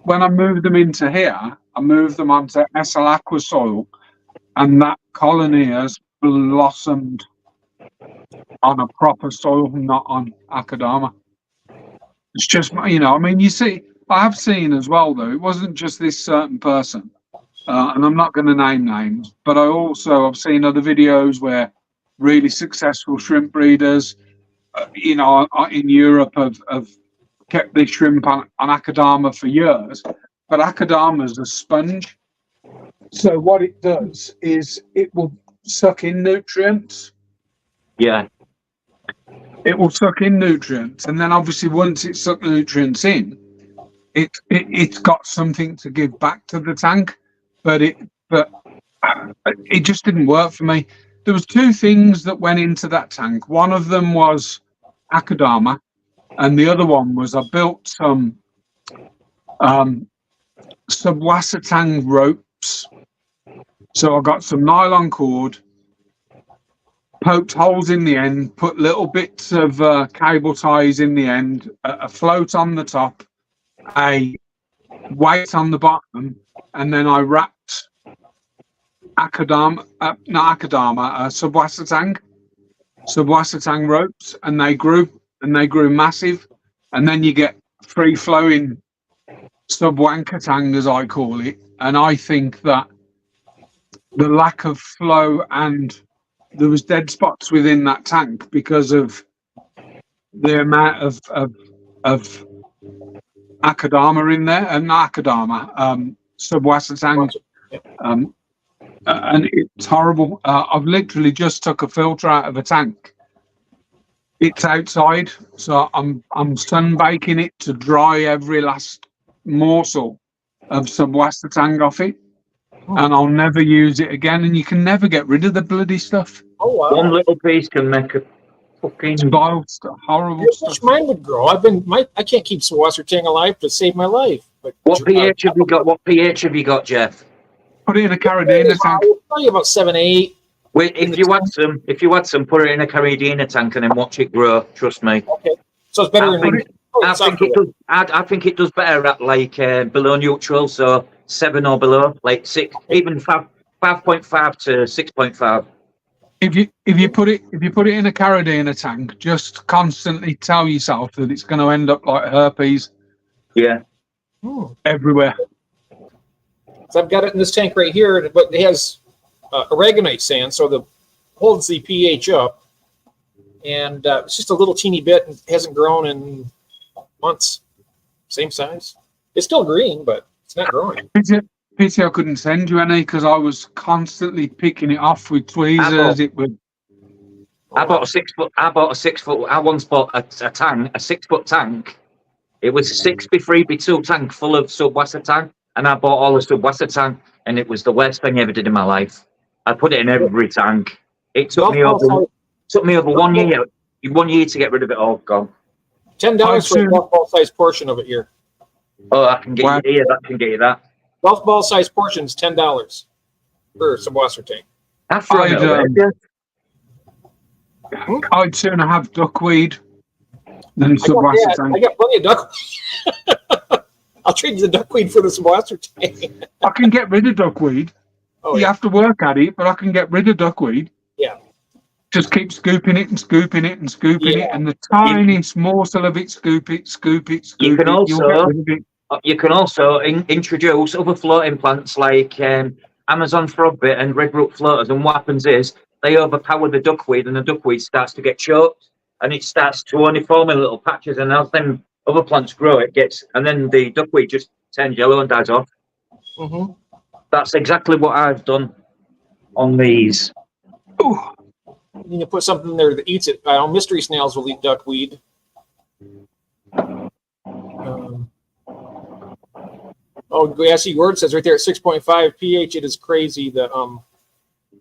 When I moved them into here, I moved them onto SL Aqua soil, and that colony has blossomed on a proper soil, not on Akadama. It's just, I mean, I have seen as well, though, it wasn't just this certain person, and I'm not going to name names, but I've seen other videos where really successful shrimp breeders, in Europe have kept this shrimp on Akadama for years, but Akadama is a sponge. So what it does is it will suck in nutrients. Yeah. It will suck in nutrients, and then obviously once it sucked nutrients in, it's got something to give back to the tank. But it just didn't work for me. There was two things that went into that tank. One of them was Akadama, and the other one was I built some subwasatang ropes. So I got some nylon cord, poked holes in the end, put little bits of cable ties in the end, a float on the top, a weight on the bottom, and then I wrapped subwasatang ropes, and they grew massive. And then you get free flowing subwankatang, as I call it. And I think that the lack of flow, and there was dead spots within that tank because of the amount of Akadama in there, and not Akadama, subwasatang, and it's horrible. I've literally just took a filter out of a tank. It's outside, so I'm sunbaking it to dry every last morsel of subwasatang off it. And I'll never use it again, and you can never get rid of the bloody stuff. oh wow, One little piece can make a fucking Vile stuff, horrible I wish stuff. mine would grow. I can't keep Swassertang alive to save my life. But What pH have you got? What pH have you got, Jeff? Put it in a Carabiner tank. Probably about 7-8. Wait, if you had some, put it in a Carabiner tank and then watch it grow. Trust me. Okay, so it's better I think it does better at like below neutral, so 7 or below, like 6, even 5.5 to 6.5. If you put it in a Carabiner tank, just constantly tell yourself that it's going to end up like herpes. Yeah. Everywhere. So I've got it in this tank right here, but it has aragonite sand, so it holds the pH up. And it's just a little teeny bit, and hasn't grown in months. Same size. It's still green, but it's not growing. Pity I couldn't send you any, because I was constantly picking it off with tweezers. I bought a 6 foot. I once bought a 6 foot tank. It was a 6B3B2 tank full of subwasatang, and I bought all the subwasatang, and it was the worst thing I ever did in my life. I put it in every tank. It took me over 1 year. 1 year to get rid of it all. Gone. $10 for a golf ball size portion of it here. Oh, I can get you that. Can get you that. Golf ball size portion is $10 for subwassertang. I'd sooner have duckweed than subwassertang. I got plenty of duckweed. I'll trade you the duckweed for the subwassertang. I can get rid of duckweed. Oh, you have to work at it, but I can get rid of duckweed. Yeah. Just keep scooping it and scooping it and scooping it, and the tiniest morsel of it, scoop it. You can also introduce other floating plants like Amazon frogbit and redroot floaters, and what happens is they overpower the duckweed, and the duckweed starts to get choked, and it starts to only form in little patches, and as then other plants grow, and then the duckweed just turns yellow and dies off. Mm-hmm. That's exactly what I've done on these. Ooh. You can put something in there that eats it. Mystery snails will eat duckweed. I see word says right there at 6.5 pH. It is crazy. The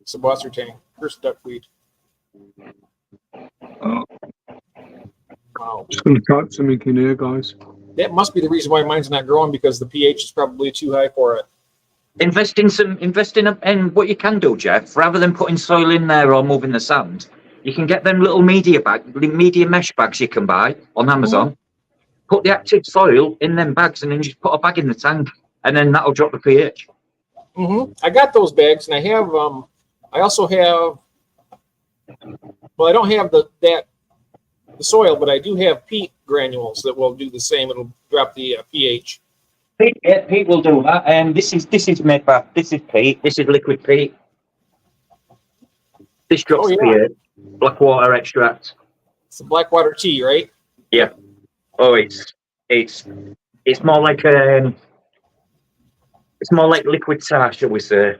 Subwasser tank. Cursed duckweed. Oh, Wow. just going to type something in here, guys. That must be the reason why mine's not growing, because the pH is probably too high for it. Invest in what you can do, Jeff. Rather than putting soil in there or moving the sand, you can get them little media mesh bags you can buy on Amazon. Mm-hmm. Put the active soil in them bags, and then just put a bag in the tank, and then that'll drop the pH. Mm-hmm. I got those bags, and I have. I also have. Well, I don't have the soil, but I do have peat granules that will do the same. It'll drop the pH. Peat will do that. And this is made by this is peat. This is liquid peat. This drops the pH. Black water extract. It's the Blackwater tea, right? Yeah. Oh, it's more like liquid tar, shall we say?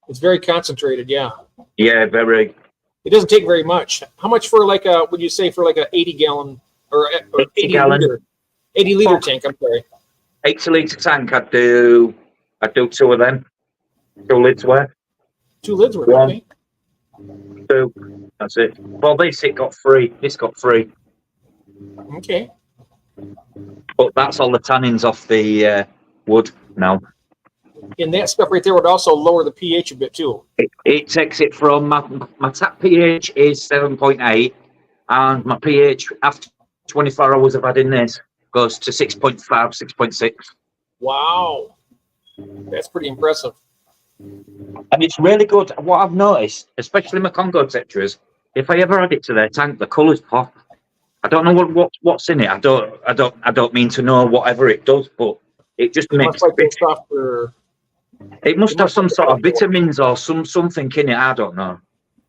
It's very concentrated. Yeah. Yeah, very. It doesn't take very much. How much for like a? Would you say for like a 80-gallon or 80 gallon. liter? 80-liter tank. I'm sorry. 80-litre tank. I'd do 2 of them. 2 lids worth. 2 lids worth. One. Okay. 2. That's it. Well, this got free. This got free. Okay. But that's all the tannins off the wood now. And that stuff right there would also lower the pH a bit too. It takes it from my tap pH is 7.8, and my pH after 24 hours of adding this goes to 6.5, 6.6. Wow. That's pretty impressive. And it's really good. What I've noticed, especially my Congo tetras, if I ever add it to their tank, the colours pop. I don't know what's in it. I don't mean to know whatever it does, but it just makes it must have some sort of vitamins or something in it. I don't know.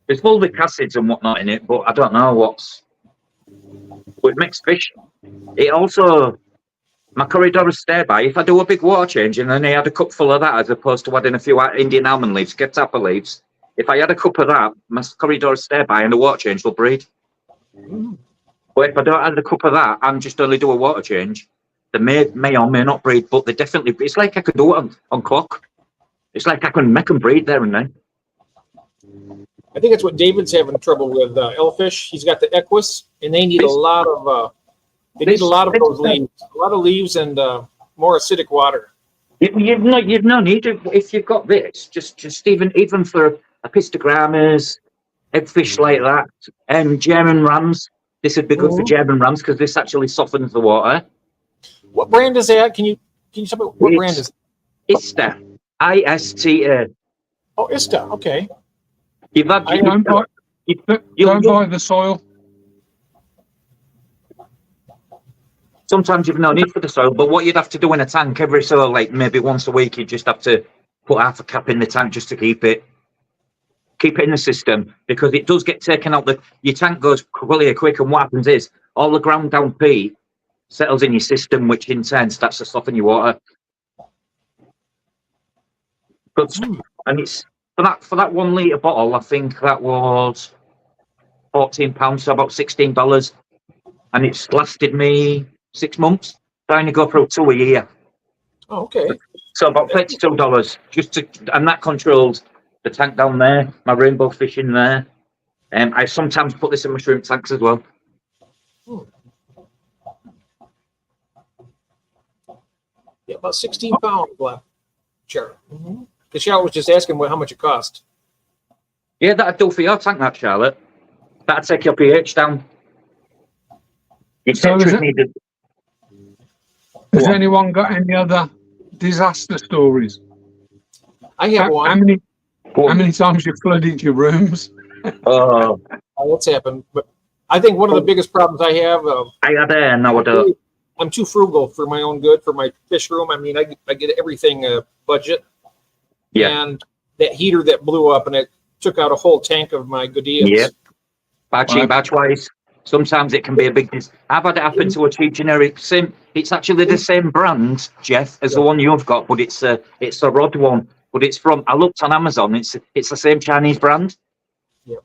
There's fulvic acids and whatnot in it, but I don't know what's. But it makes fish. It also, my Corydorus stairby, if I do a big water change and then I add a cup full of that as opposed to adding a few Indian almond leaves, Ketapa leaves, if I add a cup of that, my Corydorus stairby and a water change will breed. But if I don't add a cup of that and just only do a water change, they may or may not breed, but they definitely, it's like I could do it on clock. It's like I can make them breed there and then. I think it's what David's having trouble with. Elfish, he's got the equus, and they need a lot of. They need a lot of those leaves, a lot of leaves, and more acidic water. You've no need to, if you've got this. Just even for epistogrammas, eggfish like that, and German rams. This would be good for German rams because this actually softens the water. What brand is that? Can you tell me what brand is it? Ista. ISTA. Oh, Ista. Okay. Don't buy the soil. Sometimes you've no need for the soil, but what you'd have to do in a tank every so like maybe once a week, you just have to put half a cap in the tank just to keep it in the system, because it does get taken out. Your tank goes really quick, and what happens is all the ground down peat settles in your system, which in turn starts to soften your water. But and it's for that 1 litre bottle, I think that was £14, so about $16, and it's lasted me 6 months. I only go through 2 a year. Oh, okay. So about $32 and that controls the tank down there, my rainbow fish in there. I sometimes put this in my shrimp tanks as well. Yeah, about 16 pounds left. Sure. Because Charlotte was just asking how much it cost. Yeah, that'd do for your tank, that, Charlotte. That'd take your pH down. Has anyone got any other disaster stories? I have one. How many times you've flooded your rooms? That's happened. But I think one of the biggest problems I have. I'm too frugal for my own good, for my fish room. I mean, I get everything budget. Yeah. And that heater that blew up and it took out a whole tank of my Goodyears. Yep. Batch wise. Sometimes it can be a big. I've had it happen to a cheap generic. It's actually the same brand, Jeff, as the one you've got, but it's a rod one. But it's from. I looked on Amazon. It's the same Chinese brand. Yeah,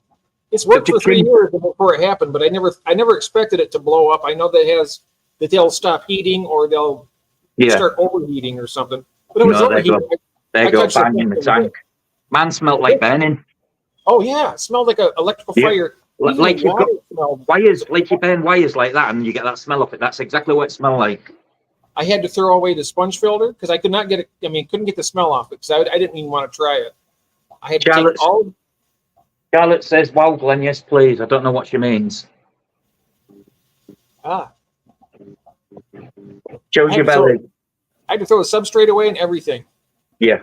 it's worked for 3 years before it happened, but I never expected it to blow up. I know that they'll stop heating or they'll start overheating or something. But it was overheating. There you go, bang in the tank. Man smelled like burning. Oh yeah, it smelled like an electrical fire. Like you've got wires, like you burn wires like that, and you get that smell off it. That's exactly what it smelled like. I had to throw away the sponge filter because I could not get it. I mean, couldn't get the smell off it because I didn't even want to try it. I had to take all. Charlotte says, "Wow, Glenn, yes, please." I don't know what she means. Shows your belly. I had to throw the substrate away and everything. Yeah.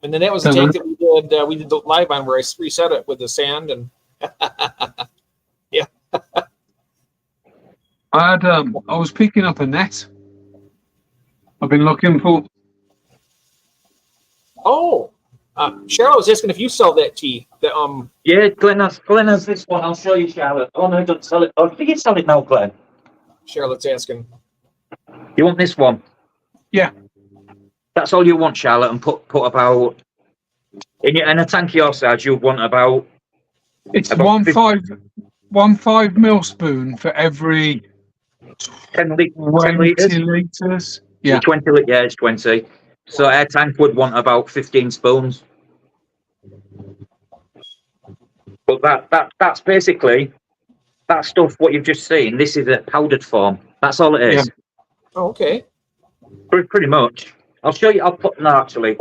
And then that was the tank that we did the live on where I reset it with the sand and yeah. I was picking up a net. I've been looking for. Oh, Cheryl was asking if you sell that tea. Yeah, Glenn has this one. I'll show you, Charlotte. Oh no, don't sell it. Oh, do you sell it now, Glenn? Charlotte's asking. You want this one? Yeah. That's all you want, Charlotte, and put about in a tank your size. You'd want about. It's about 1.5 mil spoon for every 10 liters. Yeah, 20 litres. Yeah, it's 20. So our tank would want about 15 spoons. But that's basically that stuff. What you've just seen. This is a powdered form. That's all it is. Yeah. Oh, okay. Pretty much. I'll show you. I'll put no actually.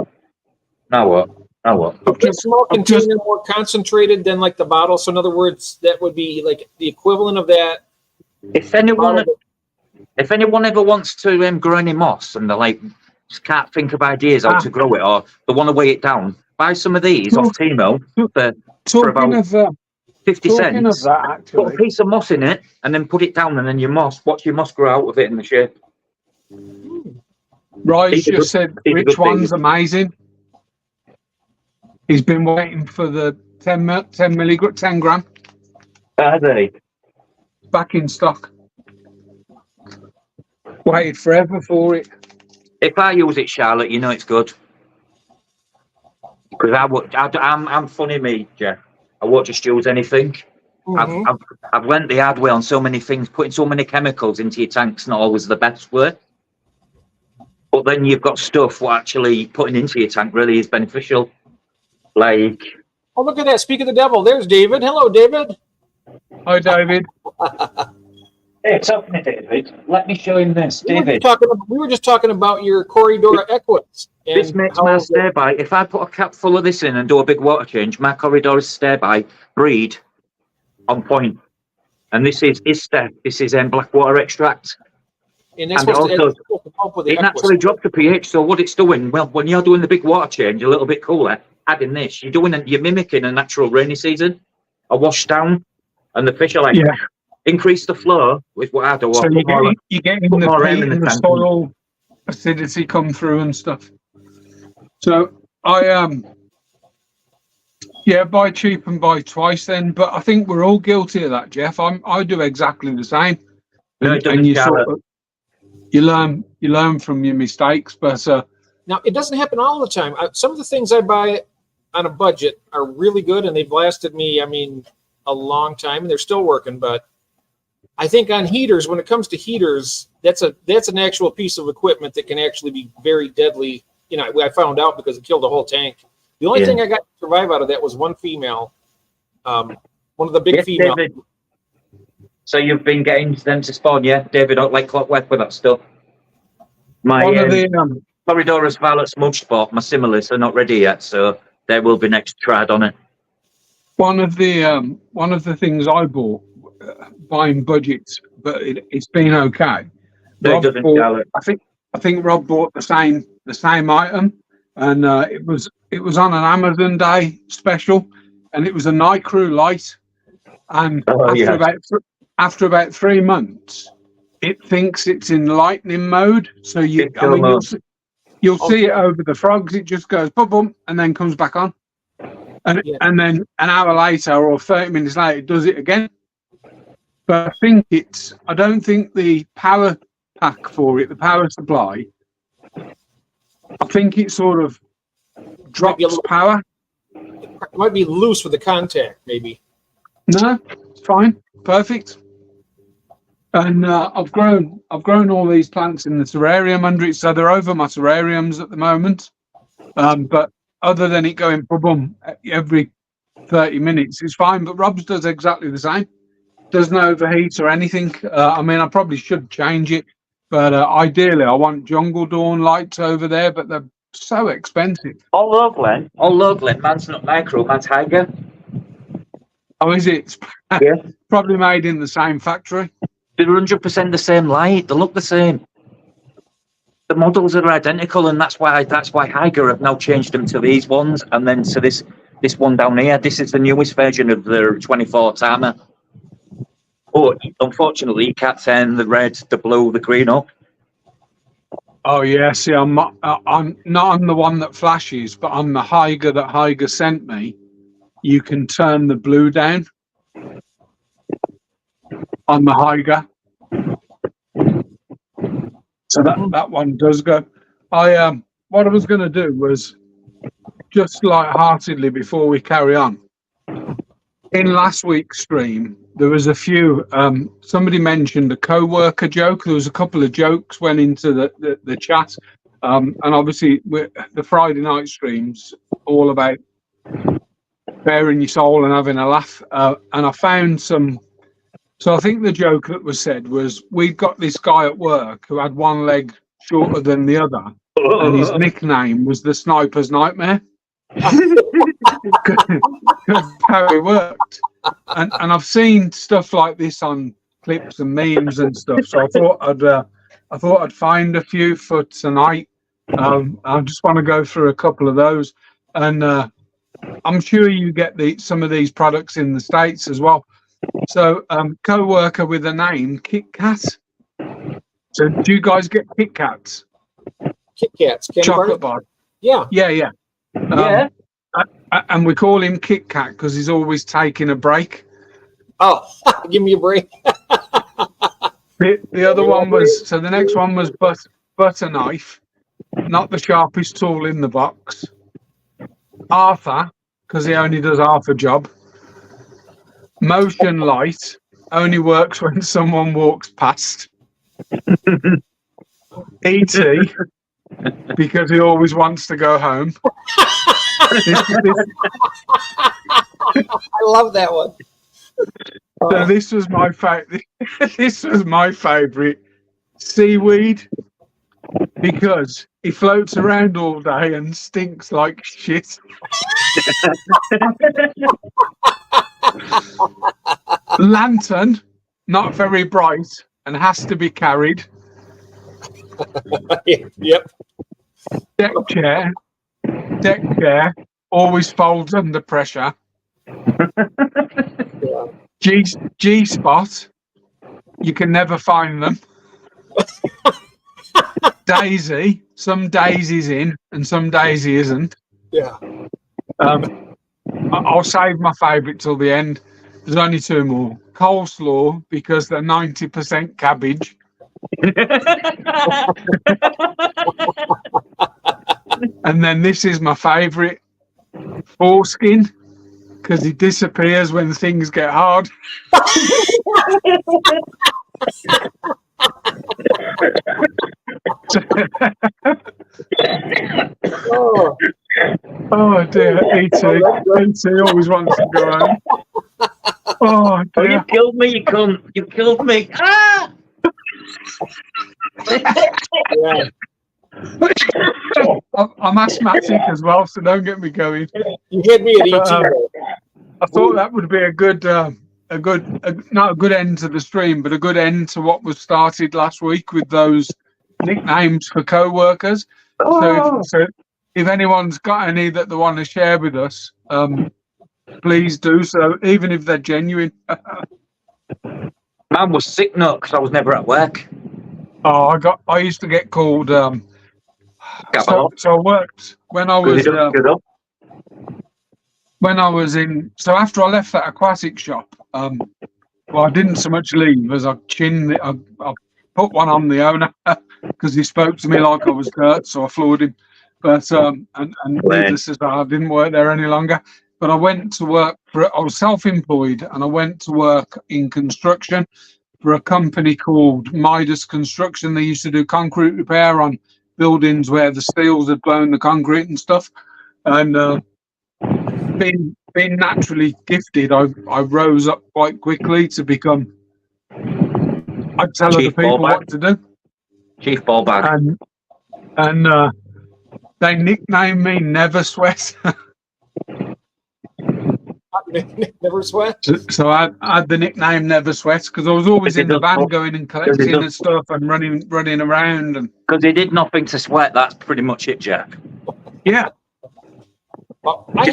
Now what? The small container more concentrated than like the bottle. So in other words, that would be like the equivalent of that. If anyone ever wants to grow any moss and they're like just can't think of ideas how to grow it or they want to weigh it down, buy some of these off Timo for about 50 cents. Put a piece of moss in it and then put it down and then watch your moss grow out of it in the shape. Royce just said which one's amazing. He's been waiting for the 10 gram. Are they? Back in stock. Waited forever for it. If I use it, Charlotte, you know it's good. Because I'm funny, me, Jeff. I won't just use anything. Mm-hmm. I've learnt the hard way on so many things. Putting so many chemicals into your tank's not always the best way. But then you've got stuff what actually putting into your tank really is beneficial. Like, oh, look at that! Speak of the devil. There's David. Hello, David. Hi, David. Hey, talk to me, David. Let me show him this, David. We were just talking about your Corridor Equus. This makes my stay-by. If I put a cap full of this in and do a big water change, my Corridor stay-by breed on point. And this is Ista. This is black water extract. And it naturally drops the pH. So what it's doing, well, when you're doing the big water change, a little bit cooler, adding this, you're mimicking a natural rainy season, a wash down, and the fish are like increase the flow with what I do. So you're getting the peat and the soil acidity come through and stuff. So I buy cheap and buy twice then, but I think we're all guilty of that, Jeff. I do exactly the same. And you learn from your mistakes, but now it doesn't happen all the time. Some of the things I buy on a budget are really good and they've lasted me, a long time and they're still working. But I think on heaters, when it comes to heaters, that's an actual piece of equipment that can actually be very deadly. I found out because it killed the whole tank. The only thing I got to survive out of that was one female, one of the big females. David. So you've been getting them to spawn, David, don't like clockwork with that stuff. My Corridorus Violet Smudge Spot, my similes are not ready yet, so they will be next tried on it. One of the things I bought, buying budgets, but it's been okay. I think Rob bought the same item, and it was on an Amazon Day special, and it was a night crew light, and after about 3 months, it thinks it's in lightning mode. So you'll see it over the frogs. It just goes boom, boom, and then comes back on. And then an hour later or 30 minutes later, it does it again. But I don't think the power pack for it, the power supply, I think it sort of drops power. It might be loose with the contact, maybe. No, it's fine, perfect. And I've grown all these plants in the terrarium under it, so they're over my terrariums at the moment. But other than it going boom every 30 minutes, it's fine. But Rob's does exactly the same. Doesn't overheat or anything. I mean, I probably should change it, but ideally, I want jungle dawn lights over there, but they're so expensive. All low-glen. Man's not micro, man's higher. Oh, is it? Yeah. Probably made in the same factory. They're 100% the same light. They look the same. The models are identical, and that's why Higer have now changed them to these ones, and then to this one down here. This is the newest version of the 24 timer. But unfortunately, you can't turn the red, the blue, the green up. Oh yeah, see, I'm not on the one that flashes, but on the Higer that Higer sent me, you can turn the blue down on the Higer. So that one does go. What I was going to do was just light-heartedly before we carry on. In last week's stream, there was a few. Somebody mentioned a co-worker joke. There was a couple of jokes went into the chat, and obviously the Friday night streams all about bearing your soul and having a laugh. And I found some. So I think the joke that was said was we'd got this guy at work who had one leg shorter than the other, and his nickname was the Sniper's Nightmare. That's how it worked. And I've seen stuff like this on clips and memes and stuff. So I thought I'd find a few for tonight. I just want to go through a couple of those, and I'm sure you get some of these products in the States as well. So co-worker with a name, Kit Kat. So do you guys get Kit Kats? Kit Kats, chocolate bar. Yeah. Yeah. And we call him Kit Kat because he's always taking a break. Oh, give me a break. The other one was, so the next one was butter knife, not the sharpest tool in the box. Arthur, because he only does half a job. Motion light, only works when someone walks past. E.T., because he always wants to go home. I love that one. So this was my favorite. Seaweed, because he floats around all day and stinks like shit. Lantern, not very bright and has to be carried. Yep. Deck chair, always folds under pressure. G spot, you can never find them. Daisy, some Daisy's in and some Daisy isn't. Yeah. I'll save my favourite till the end. There's only two more. Coleslaw, because they're 90% cabbage. And then this is my favourite. Foreskin, because he disappears when things get hard. Oh dear, E.T. always wants to go home. Oh dear. You killed me, you cunt. You killed me. Ah! Yeah. I'm asthmatic as well, so don't get me going. You hit me at E.T. I thought that would be a good, not a good end to the stream, but a good end to what was started last week with those nicknames for co-workers. So if anyone's got any that they want to share with us, please do so, even if they're genuine. Man was sick note because I was never at work. Oh, I used to get called. So I worked when I was when I was in, so after I left that aquatic shop, well, I didn't so much leave as I put one on the owner because he spoke to me like I was dirt, so I floored him. But and needless to say, I didn't work there any longer. But I went to work I was self-employed, and I went to work in construction for a company called Midas Construction. They used to do concrete repair on buildings where the steels had blown the concrete and stuff. And being naturally gifted, I rose up quite quickly to become. I'd tell other people what to do. Chief Ballbag. And they nicknamed me Never Sweat. Never Sweat. So I had the nickname Never Sweat because I was always in the van going and collecting and stuff and running around. And because he did nothing to sweat, that's pretty much it, Jack. Yeah. Well, you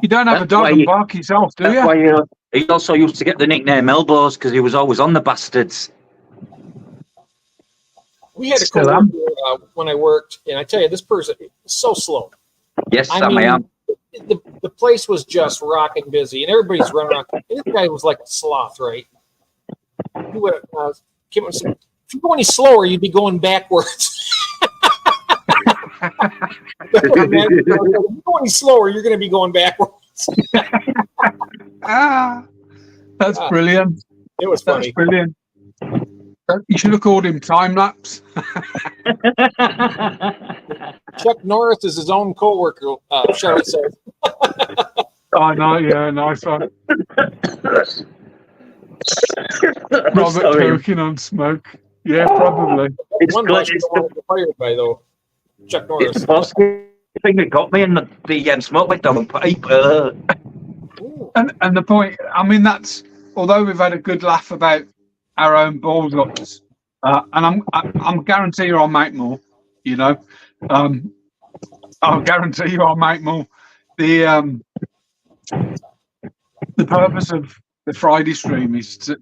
don't have a dog and bark yourself, do you? That's why he also used to get the nickname Elbows because he was always on the bastards. We had a coworker when I worked, and I tell you, this person is so slow. Yes, I am. The place was just rocking busy, and everybody's running around. And this guy was like a sloth, right? He would, if you go any slower, you'd be going backwards. If you go any slower, you're going to be going backwards. That's brilliant. It was funny. That's brilliant. You should have called him Time Lapse. Chuck Norris is his own co-worker, Shelley says. I know, yeah, nice one. Robert choking on smoke. Yeah, probably. It's one good. It's the fired by, though. Chuck Norris. It's the first thing that got me in the smoke went down the pipe. And the point, I mean, that's, although we've had a good laugh about our own balls ups, and I'm guarantee you I'll make more, you know. I'll guarantee you I'll make more. The purpose of the Friday stream is to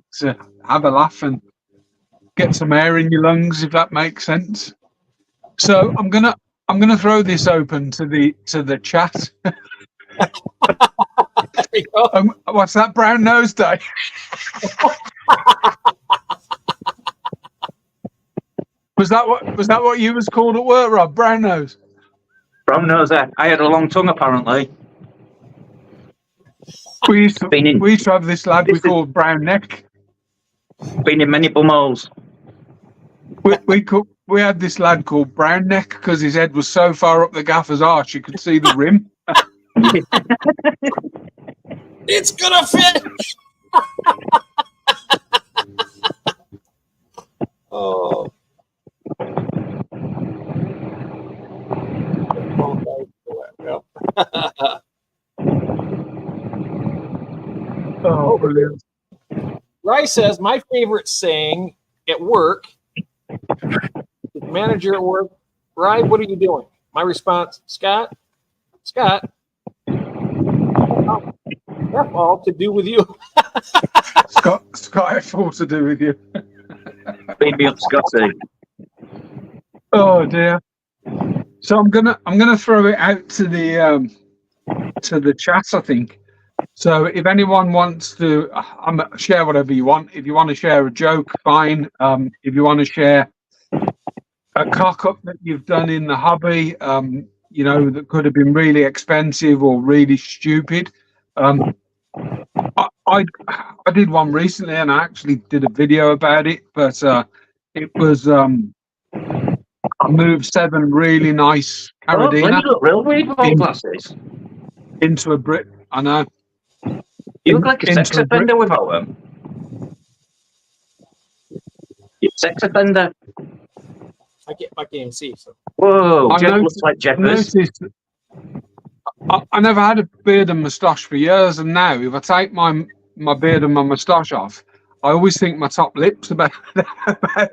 have a laugh and get some air in your lungs, if that makes sense. So I'm gonna throw this open to the chat. What's that, Brown Nose Day? Was that what you was called at work, Rob? Brown Nose? Brown Nose Day. I had a long tongue apparently. We used to have this lad we called Brown Neck. Been in many bumholes. We had this lad called Brown Neck because his head was so far up the gaffer's arse you could see the rim. It's gonna fit. Oh. Oh, brilliant. Rye says, my favorite saying at work, manager at work, Rye, what are you doing? My response, Scott, that's all to do with you. Scott, it's all to do with you. Beat me up, Scotty. Oh dear. So I'm gonna throw it out to the chat, I think. So if anyone wants to share whatever you want, if you want to share a joke, fine. If you want to share a cock up that you've done in the hobby, you know, that could have been really expensive or really stupid. I did one recently, and I actually did a video about it. But it was I moved 7 really nice Carradina into a brick. I know. You look like a sex offender without them. You're a sex offender. I can't even see. So. Whoa, Jeff looks like Jeffers. I never had a beard and moustache for years, and now if I take my beard and my moustache off, I always think my top lip's about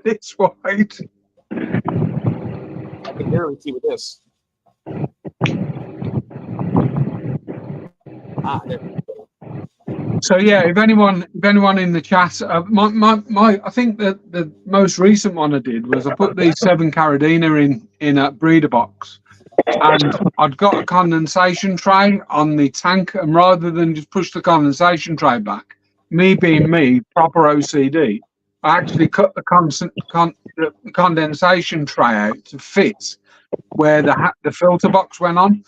this wide. I can barely see with this. There we go. So yeah, if anyone in the chat, I think that the most recent one I did was I put these 7 Carradina in a breeder box, and I'd got a condensation tray on the tank, and rather than just push the condensation tray back, me being me, proper OCD, I actually cut the condensation tray out to fit where the filter box went on,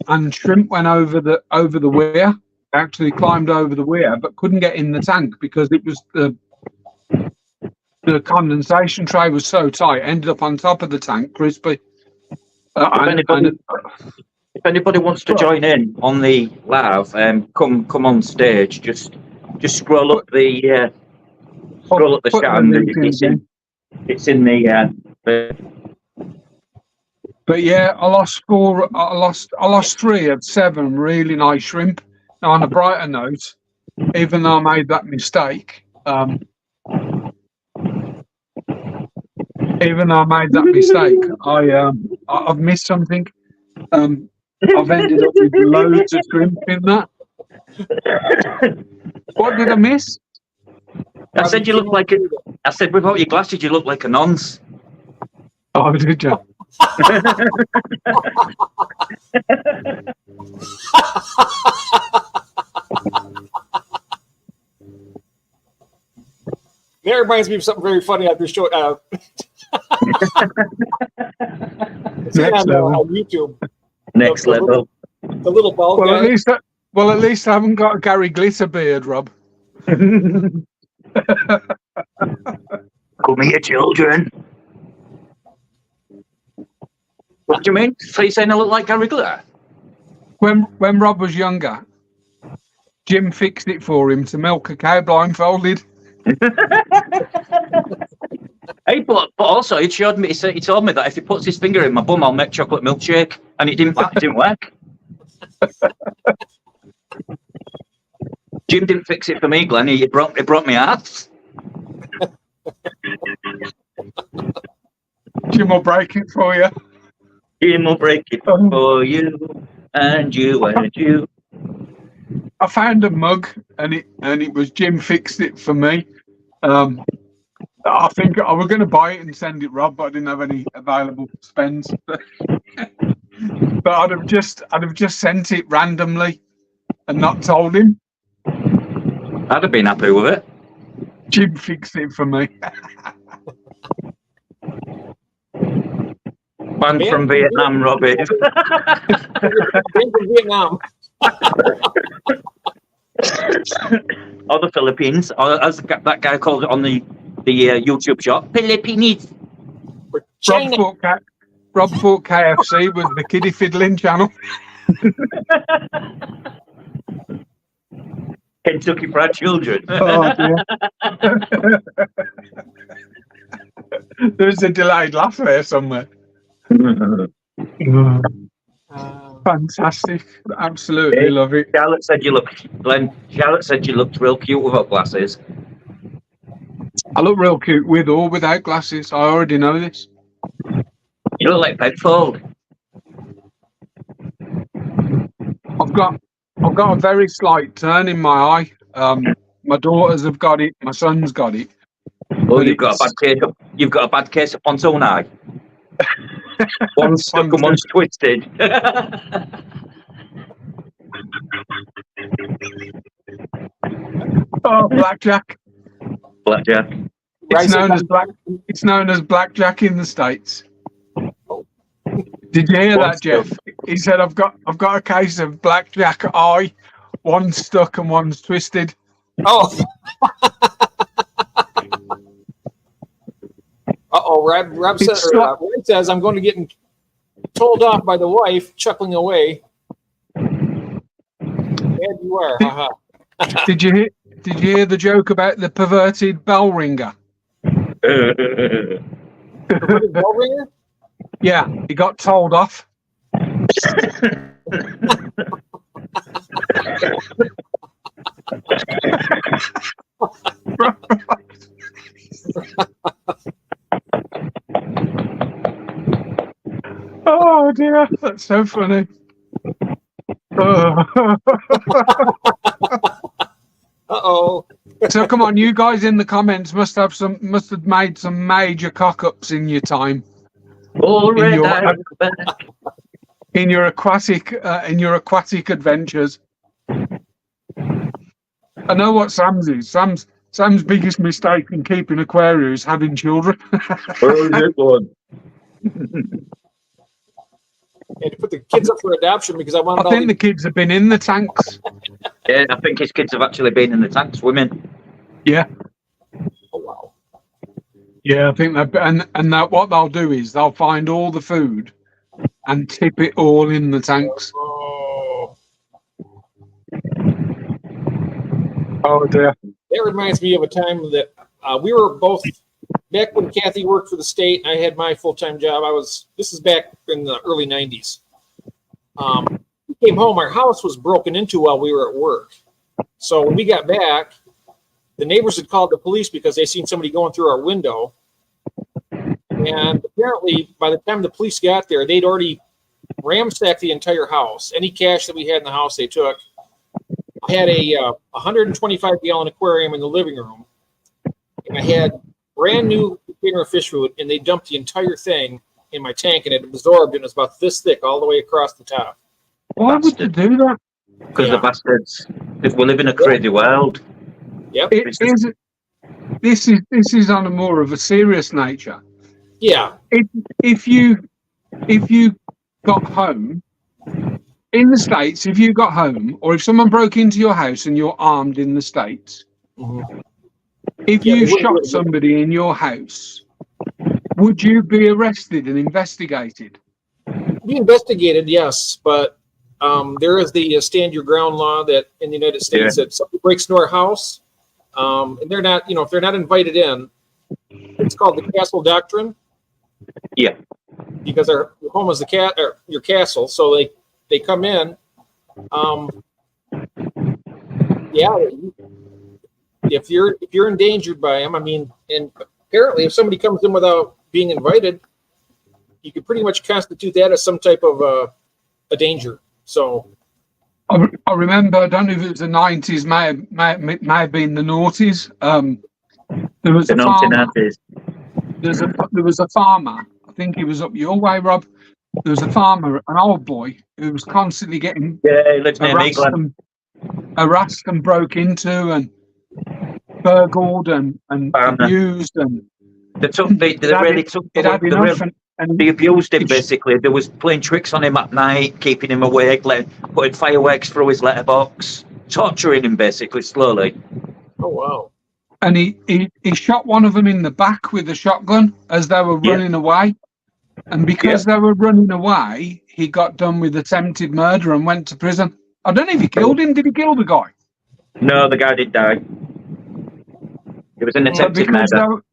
and shrimp went over the weir. Actually climbed over the weir, but couldn't get in the tank because it was the condensation tray was so tight. Ended up on top of the tank, crispy. If anybody wants to join in on the live, come on stage. Just scroll up the chat, and it's in the. But yeah, I lost 3 of 7 really nice shrimp. Now, on a brighter note, even though I made that mistake, I've missed something. I've ended up with loads of shrimp in that. What did I miss? I said you look like a. I said without your glasses, you look like a nonce. Oh, did you? That reminds me of something very funny after show. Next level. On YouTube. Next level. The little bald Well, guy. at least I haven't got a Gary Glitter beard, Rob. Come here, children. What do you mean? So you're saying I look like Gary Glitter? When Rob was younger, Jim fixed it for him to milk a cow blindfolded. Hey, but also he told me that if he puts his finger in my bum, I'll make chocolate milkshake, and it didn't work. Jim didn't fix it for me, Glenn. He brought me ass. Jim will break it for you. Jim will break it for you, and you and you. I found a mug, and it was Jim fixed it for me. I think I was going to buy it and send it Rob, but I didn't have any available spends. But I'd have just sent it randomly and not told him. I'd have been happy with it. Jim fixed it for me. Man from Vietnam, Robbie. Man from Vietnam. Or the Philippines, or as that guy called it on the YouTube shop, Philippines. Rob thought KFC was the kiddie fiddling channel. Kentucky Fried Children. Oh, dear. There's a delayed laugh there somewhere. Fantastic. Absolutely love it. Charlotte said you looked real cute without glasses. I look real cute with or without glasses. I already know this. You look like Penfold. I've got a very slight turn in my eye. My daughters have got it. My son's got it. Oh, you've got a bad case of pontoon eye. One's stuck and one's twisted. Oh, blackjack. Blackjack. It's known as blackjack in the States. Did you hear that, Jeff? He said, "I've got a case of blackjack eye. One's stuck and one's twisted." Oh. Rob says, I'm going to get told off by the wife, chuckling away. Bad you are. Haha. Did you hear the joke about the perverted bell ringer? Bell ringer? Yeah, he got told off. Oh dear, that's so funny. Uh-oh. So come on, you guys in the comments must have made some major cock-ups in your time. in your aquatic adventures. I know what Sam's is. Sam's biggest mistake in keeping aquaria is having children. Where is it going? And to put the kids up for adoption because I wanted I think the kids have been in the tanks. Yeah, I think his kids have actually been in the tank swimming. Yeah. Oh, wow. Yeah, I think that, and that what they'll do is they'll find all the food and tip it all in the tanks. Oh, Oh dear. that reminds me of a time that we were both back when Kathy worked for the state and I had my full-time job. This is back in the early 90s. We came home, our house was broken into while we were at work. So when we got back, the neighbors had called the police because they seen somebody going through our window. And apparently, by the time the police got there, they'd already ransacked the entire house. Any cash that we had in the house, they took. I had a 125-gallon aquarium in the living room. And I had brand new container of fish food, and they dumped the entire thing in my tank, and it absorbed, and it was about this thick all the way across the top. Why would they do that? Because the bastards, if we live in a crazy world. Yep. This is on a more of a serious nature. Yeah. If you got home in the States, if you got home, or if someone broke into your house and you're armed in the States, if you shot somebody in your house, would you be arrested and investigated? Be investigated, yes, but there is the stand your ground law that in the United States that somebody breaks into our house, and they're not, if they're not invited in, it's called the castle doctrine. Yeah. Because our home is your castle, so they come in. If you're endangered by them, and apparently if somebody comes in without being invited, you could pretty much constitute that as some type of a danger. So I remember, I don't know if it was the 90s, may have been the noughties. There was The a farmer. 1990s. There was a farmer. I think he was up your way, Rob. There was a farmer, an old boy, who was constantly getting He lives near me, Glenn. harassed and broke into and burgled and abused, and They abused him basically. They was playing tricks on him at night, keeping him awake, putting fireworks through his letterbox, torturing him basically slowly. Oh wow. And he shot one of them in the back with a shotgun as they were running away. And because they were running away, he got done with attempted murder and went to prison. I don't know if he killed him. Did he kill the guy? No, the guy did die. It was an attempted murder.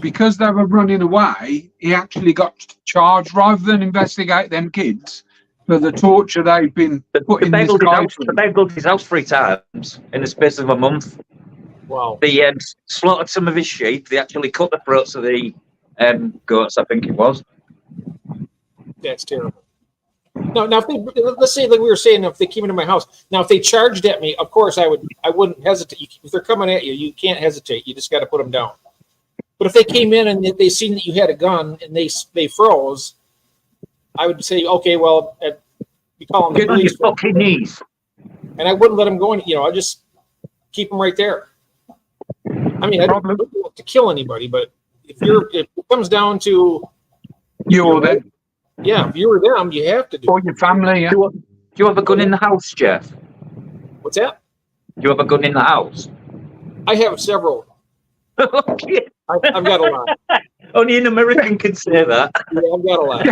Because they were running away, he actually got charged rather than investigate them kids for the torture they've been put in this guy. They burgled his house 3 times in the space of a month. Wow. They slaughtered some of his sheep. They actually cut the throats of the goats, I think it was. That's terrible. Now, if let's say like we were saying, if they came into my house, now if they charged at me, of course I wouldn't hesitate. If they're coming at you, you can't hesitate. You just got to put them down. But if they came in and they seen that you had a gun and they froze, I would say, okay, well, you call them the police. Get on your fucking knees. And I wouldn't let them go in. I'd just keep them right there. I don't want to kill anybody, but if it comes down to you're them. Yeah, if you were them, you have to do. Or your family. Yeah. Do you have a gun in the house, Jeff? What's that? Do you have a gun in the house? I have several. Okay. I've got a lot. Only an American can say that. Yeah, I've got a lot.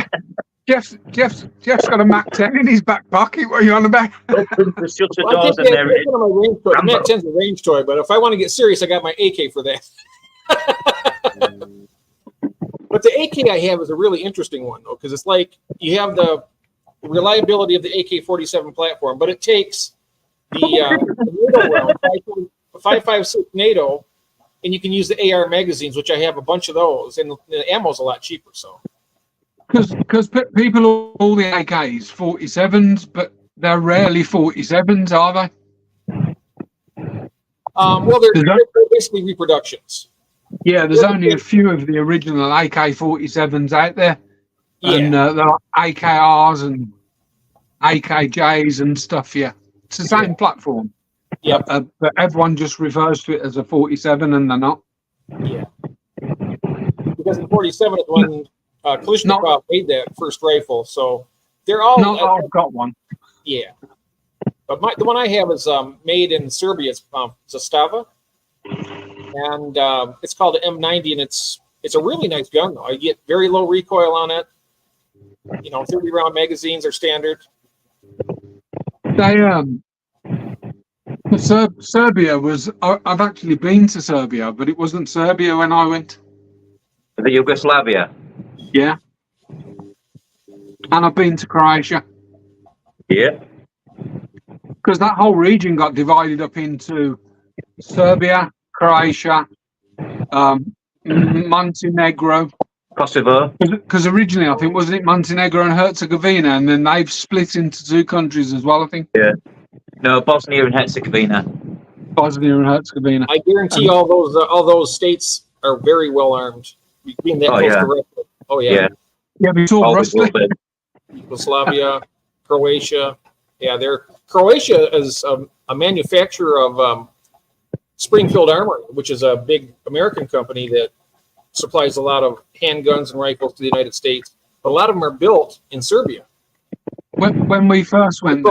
Jeff's got a Mac 10 in his back pocket. What are you on about? Open the shutter Well, doors and everything. The Mac 10's a range toy, but if I want to get serious, I got my AK for that. But the AK I have is a really interesting one, though, because it's like you have the reliability of the AK-47 platform, but it takes the NATO round, 5.56 NATO, and you can use the AR magazines, which I have a bunch of those, and the ammo's a lot cheaper. So, because people all the AKs 47s, but they're rarely 47s, are they? Well, they're basically reproductions. Yeah, there's only a few of the original AK-47s out there, and there are AKRs and AKJs and stuff. Yeah, it's the same platform. Yeah. But everyone just refers to it as a 47, and they're not. Yeah. Because in 47 is when Kalashnikov made that first rifle, so they're all. Not that I've got one. Yeah. But the one I have is made in Serbia. It's Zastava, and it's called an M90, and it's a really nice gun though. I get very low recoil on it. 30-round magazines are standard. They Serbia was. I've actually been to Serbia, but it wasn't Serbia when I went. The Yugoslavia. Yeah. And I've been to Croatia. Yeah. Because that whole region got divided up into Serbia, Croatia, Montenegro, Kosovo. Because originally, I think, wasn't it Montenegro and Herzegovina, and then they've split into two countries as well, I think. Yeah. No, Bosnia and Herzegovina. Bosnia and Herzegovina. I guarantee all those states are very well armed. Being that close to Russia. Oh yeah. Yeah, but it's all rusty. Yugoslavia, Croatia. Yeah, Croatia is a manufacturer of Springfield Armory, which is a big American company that supplies a lot of handguns and rifles to the United States. But a lot of them are built in Serbia. When we first went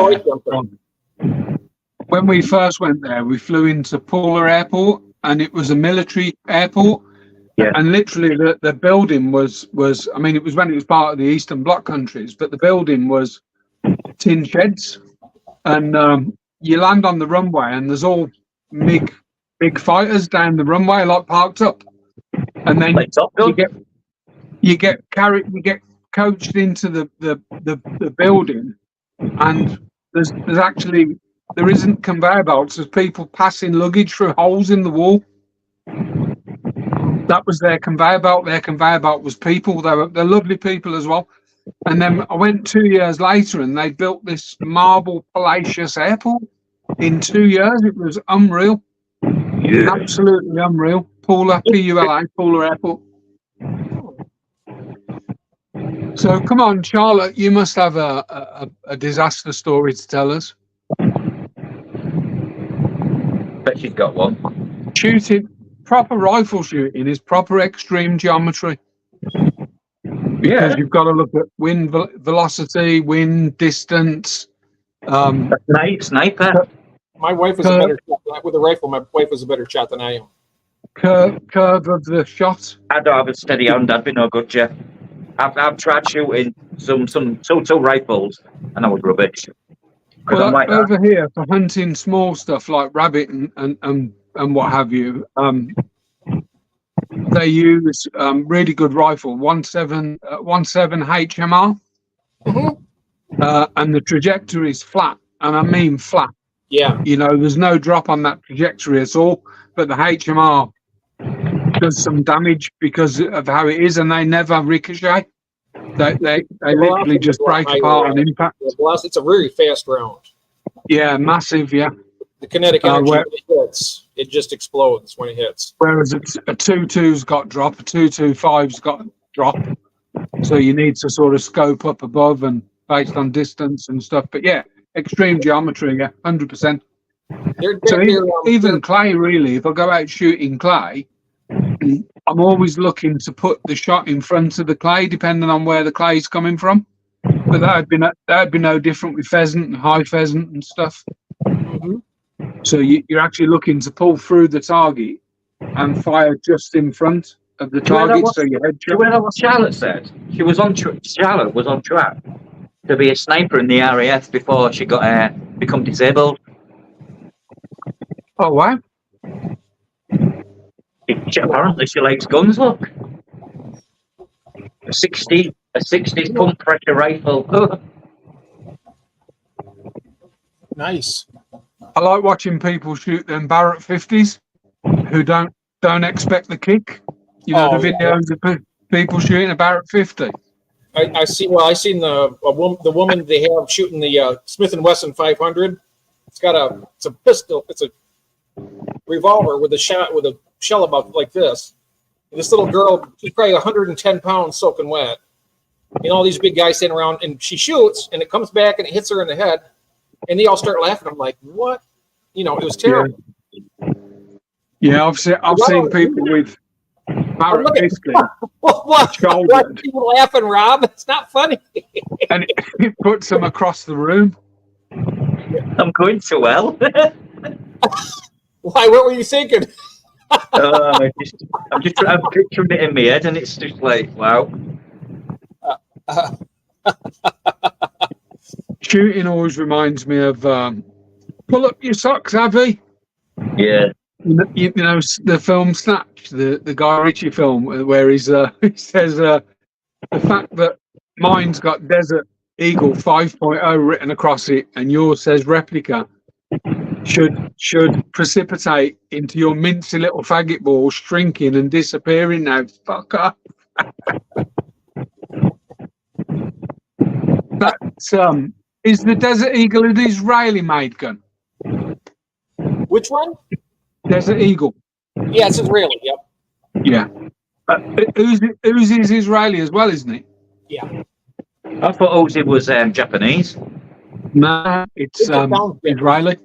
there, we flew into Pula Airport, and it was a military airport. Yeah. And literally, the building was. I mean, it was when it was part of the Eastern Bloc countries, but the building was tin sheds, and you land on the runway, and there's all big fighters down the runway, like parked up, and then you get coached into the building, and there isn't conveyor belts. There's people passing luggage through holes in the wall. That was their conveyor belt. Their conveyor belt was people. They're lovely people as well. And then I went 2 years later, and they built this marble palatial airport in 2 years. It was unreal. Yeah. Absolutely unreal. Pula, P-U-L-A, Pula Airport. So come on, Charlotte, you must have a disaster story to tell us. Bet she's got one. Shooting, proper rifle shooting is proper extreme geometry. Because you've got to look at wind velocity, wind distance. Sniper. My wife is a better shot with a rifle. My wife is a better shot than I am. Curve of the shot. I don't have a steady hand. I'd be no good, Jeff. I've tried shooting some rifles, and I was rubbish. Well, like over here for hunting small stuff like rabbit and what have you. They use really good rifle, 17 HMR, and the trajectory is flat, and I mean flat. Yeah. There's no drop on that trajectory at all, but the HMR does some damage because of how it is, and they never ricochet. They literally just break apart on impact. It's a very fast round. Yeah, massive, yeah. The kinetic energy when it hits, it just explodes when it hits. Whereas a 2.2's got drop, a 2.25's got drop. So you need to sort of scope up above and based on distance and stuff. But yeah, extreme geometry, yeah, 100%. Even clay, really, if I go out shooting clay, I'm always looking to put the shot in front of the clay, depending on where the clay's coming from. But that'd be no different with pheasant and high pheasant and stuff. Mm-hmm. So you're actually looking to pull through the target and fire just in front of the target. So your head. Do you know what Charlotte said? Charlotte was on track to be a sniper in the RAF before she got become disabled. Oh wow! Apparently she likes guns. Look, a 60 pump pressure rifle. Nice. I like watching people shoot them Barrett 50s who don't expect the kick. The videos of people shooting a Barrett 50. I see. Well, I seen the woman they have shooting the Smith & Wesson 500. It's a pistol. It's a revolver with a shell about like this. And this little girl, she's probably 110 pounds soaking wet, and all these big guys sitting around, and she shoots, and it comes back and it hits her in the head, and they all start laughing. I'm like, what? You know, it was terrible. Yeah, I've seen people with Barrett biscuit What? Why are you laughing, Rob? It's not funny. and it puts them across the room. I'm going so well. Why? What were you thinking? I'm picturing it in my head, and it's just like, wow. Shooting always reminds me of pull up your socks, Avi. Yeah. You know the film Snatch, the Guy Ritchie film, where he says the fact that mine's got Desert Eagle 5.0 written across it and yours says replica should precipitate into your mincy little faggot ball shrinking and disappearing now. Fuck off. That's is the Desert Eagle an Israeli made gun? Which one? Desert Eagle. Yeah, it's Israeli. Yep. Yeah. Uzi's Israeli as well, isn't it? Yeah. I thought Uzi was Japanese. No, it's Israeli.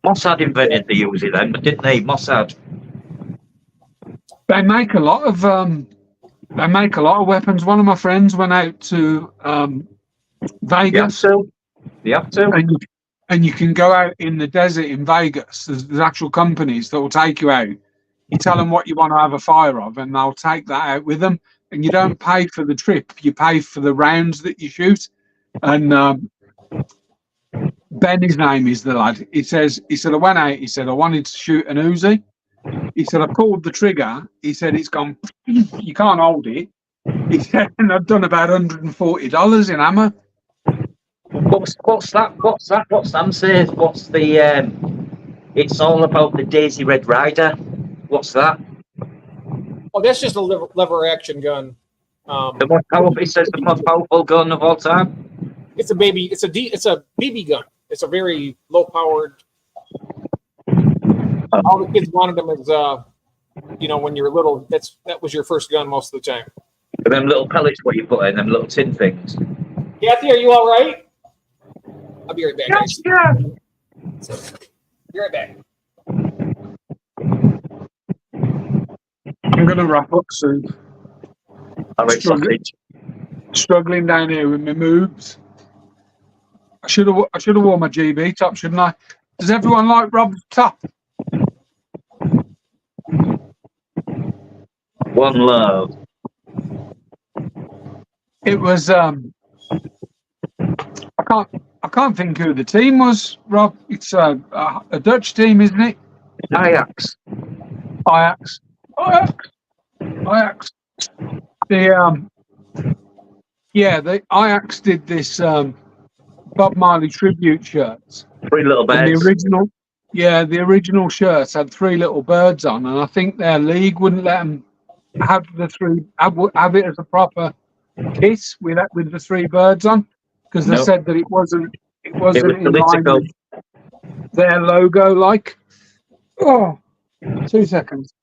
Mossad invented the Uzi then, but didn't they? Mossad. They make a lot of weapons. One of my friends went out to Vegas. They have to. And you can go out in the desert in Vegas. There's actual companies that will take you out. You tell them what you want to have a fire of, and they'll take that out with them. And you don't pay for the trip; you pay for the rounds that you shoot. And Ben, his name is the lad. He said I went out. He said I wanted to shoot an Uzi. He said I pulled the trigger. He said it's gone. You can't hold it. He said, and I've done about $140 in ammo. What's that? What Sam says? What's the? It's all about the Daisy Red Rider. What's that? Oh, that's just a lever action gun. The most powerful. It says the most powerful gun of all time. It's a baby. It's a BB gun. It's a very low powered. All the kids wanted them as when you're little. That was your first gun most of the time. And them little pellets what you put in them little tin things. Kathy, are you all right? I'll be right back. Yes, yeah. Be right back. I'm gonna wrap up soon. All right, sausage. Struggling down here with my moves. I should have worn my GB top, shouldn't I? Does everyone like Rob's top? One love. It was I can't think who the team was, Rob. It's a Dutch team, isn't it? Ajax. The Ajax did this Bob Marley tribute shirts. 3 little birds. The original shirts had 3 little birds on, and I think their league wouldn't let them have have it as a proper kit with the 3 birds on, because they said that it wasn't in line with their logo. Like, 2 seconds.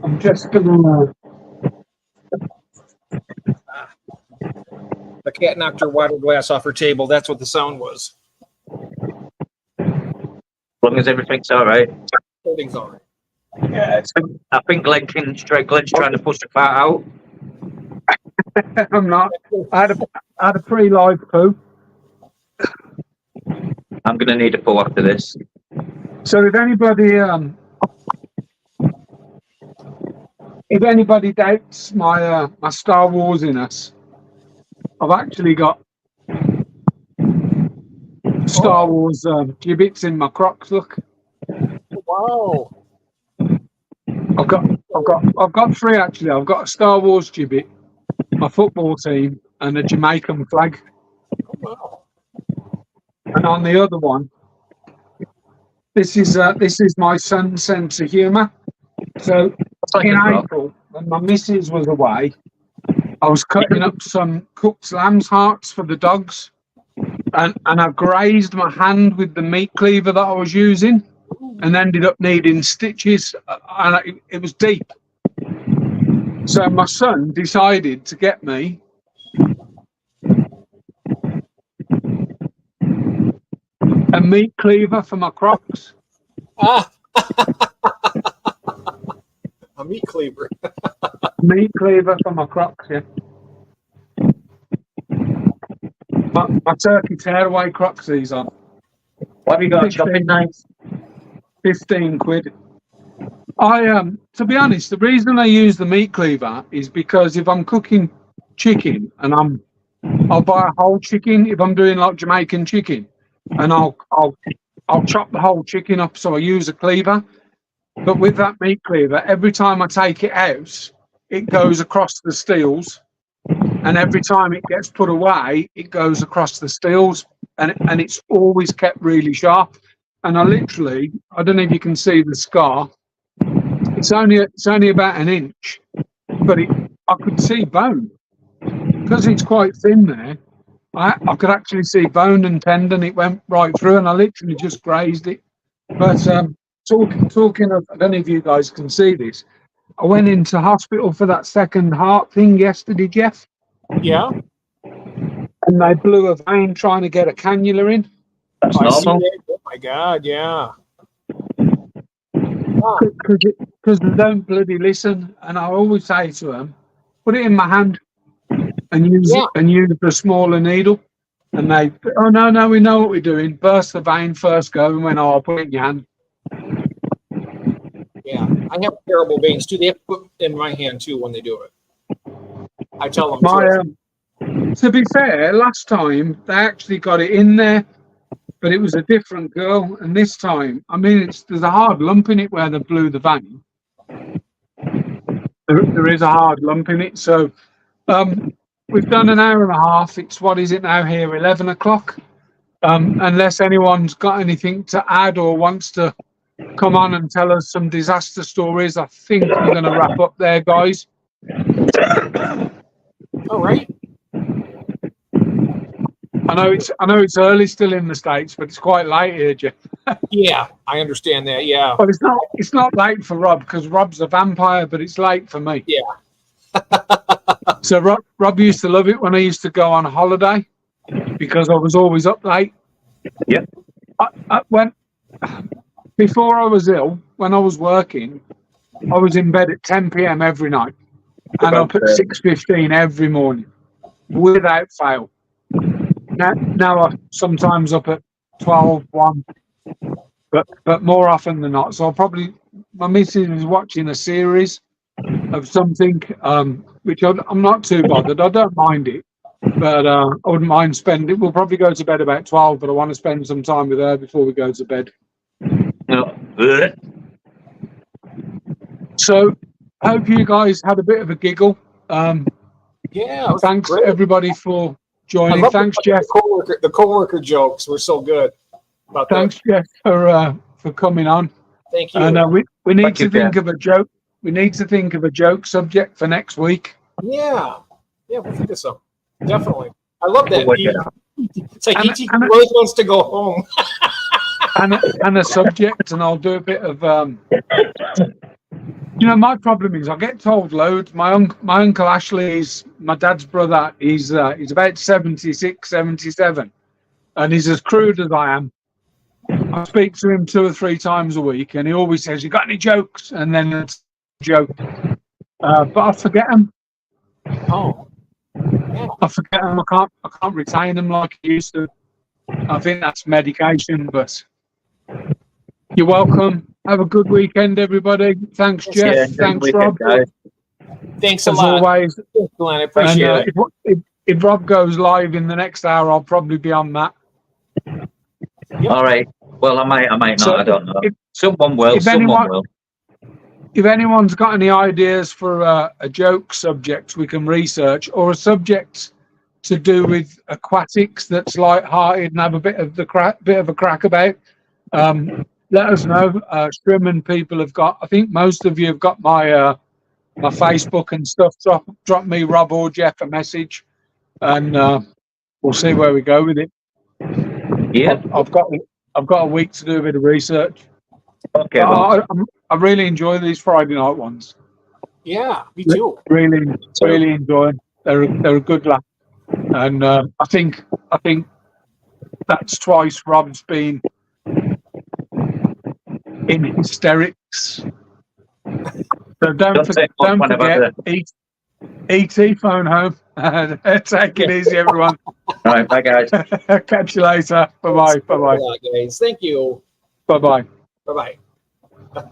I'm just gonna. The cat knocked her water glass off her table. That's what the sound was. As long as everything's all right. Everything's all right. Yeah, I think Glenn's trying to push the fat out. I'm not. I had a pre-live poo. I'm gonna need a poo after this. So if anybody doubts my Star Wars inness, I've actually got Star Wars gibbets in my Crocs. Look. Wow. I've got 3 actually. I've got a Star Wars gibbet, my football team, and a Jamaican flag. Wow. And on the other one, this is my son's sense of humour. So in April, when my missus was away, I was cutting up some cooked lamb's hearts for the dogs, and I grazed my hand with the meat cleaver that I was using, and ended up needing stitches, and it was deep. So my son decided to get me a meat cleaver for my Crocs. Ah, a meat cleaver. Meat cleaver for my Crocs, yeah. My turkey tearaway Crocs these on. What have you got? Shopping nights? 15 quid. To be honest, the reason I use the meat cleaver is because if I'm cooking chicken and I'll buy a whole chicken if I'm doing like Jamaican chicken, and I'll chop the whole chicken up, so I use a cleaver. But with that meat cleaver, every time I take it out, it goes across the steels, and every time it gets put away, it goes across the steels, and it's always kept really sharp. And I don't know if you can see the scar. It's only about an inch, but I could see bone because it's quite thin there. I could actually see bone and tendon. It went right through, and I literally just grazed it. But talking of, I don't know if you guys can see this. I went into hospital for that second heart thing yesterday, Jeff, Yeah. and they blew a vein trying to get a cannula in. That's I see normal. that. Oh my God, yeah. Because they don't bloody listen. And I always say to them, put it in my hand and use the smaller needle. And they, oh no, we know what we're doing. Burst the vein first go, and went, oh, I'll put it in your hand. Yeah, I have terrible veins too. They have to put it in my hand too when they do it. I tell them To be fair, last time they actually got it in there, but it was a different girl. And this time, I mean, there's a hard lump in it where they blew the vein. There is a hard lump in it. So we've done an hour and a half. It's, what is it now here, 11 o'clock? Unless anyone's got anything to add or wants to come on and tell us some disaster stories, I think I'm going to wrap up there, guys. all right. I know it's early still in the States, but it's quite late here, Jeff. Yeah, I understand that. Yeah. Well, it's not late for Rob because Rob's a vampire, but it's late for me. Yeah. So Rob used to love it when I used to go on holiday because I was always up late. Yep. Before I was ill, when I was working, I was in bed at 10 p.m. every night and up at 6:15 every morning without fail. Now I'm sometimes up at 12, 1, but more often than not. So my missus is watching a series of something, which I'm not too bothered. I don't mind it, but I wouldn't mind spending. We'll probably go to bed about 12, but I want to spend some time with her before we go to bed. So, hope you guys had a bit of a giggle. Yeah. Thanks great. everybody for I joining. love Thanks, Jeff. The coworker jokes were so good. About Thanks, Jeff, for coming on. Thank you. And we need Thank to you, think Jeff. of a joke. We need to think of a joke subject for next week. Yeah. Yeah, we'll think of some. Definitely. I love that. We'll work it out. It's like And- E.T. and- really wants to go home. and a subject, and I'll do a bit of. My problem is I get told loads. My uncle Ashley is my dad's brother. He's about 76, 77, and he's as crude as I am. I speak to him 2 or 3 times a week, and he always says, "You got any jokes?" And then it's a joke, but I forget them. Oh. Yeah. I forget them. I can't retain them like I used to. I think that's medication, but you're welcome. Have a good weekend, everybody. Thanks, Jeff. Yeah, enjoy the Thanks, weekend, Rob. guys. Thanks a As lot. always. Thanks, Glenn. I appreciate And, it. if Rob goes live in the next hour, I'll probably be on that. All right. Well, I might not. So I don't know. if- Someone will. if Someone anyone- will. If anyone's got any ideas for a joke subject we can research, or a subject to do with aquatics that's light-hearted and have a bit of a crack about, let us know. Strimman people have got. I think most of you have got my Facebook and stuff. Drop me, Rob or Jeff, a message, and we'll see where we go with it. Yeah. I've got a week to do a bit of research. Okay. Well, I really enjoy these Friday night ones. Yeah, me too. Really enjoying. They're a good laugh, and I think that's twice Rob's been in hysterics. So don't take much when I've had forget, ET phone home. Take it easy, everyone. All right, bye guys. Catch you later. Bye bye. Thanks a lot, guys. Thank you. Bye bye. Bye bye.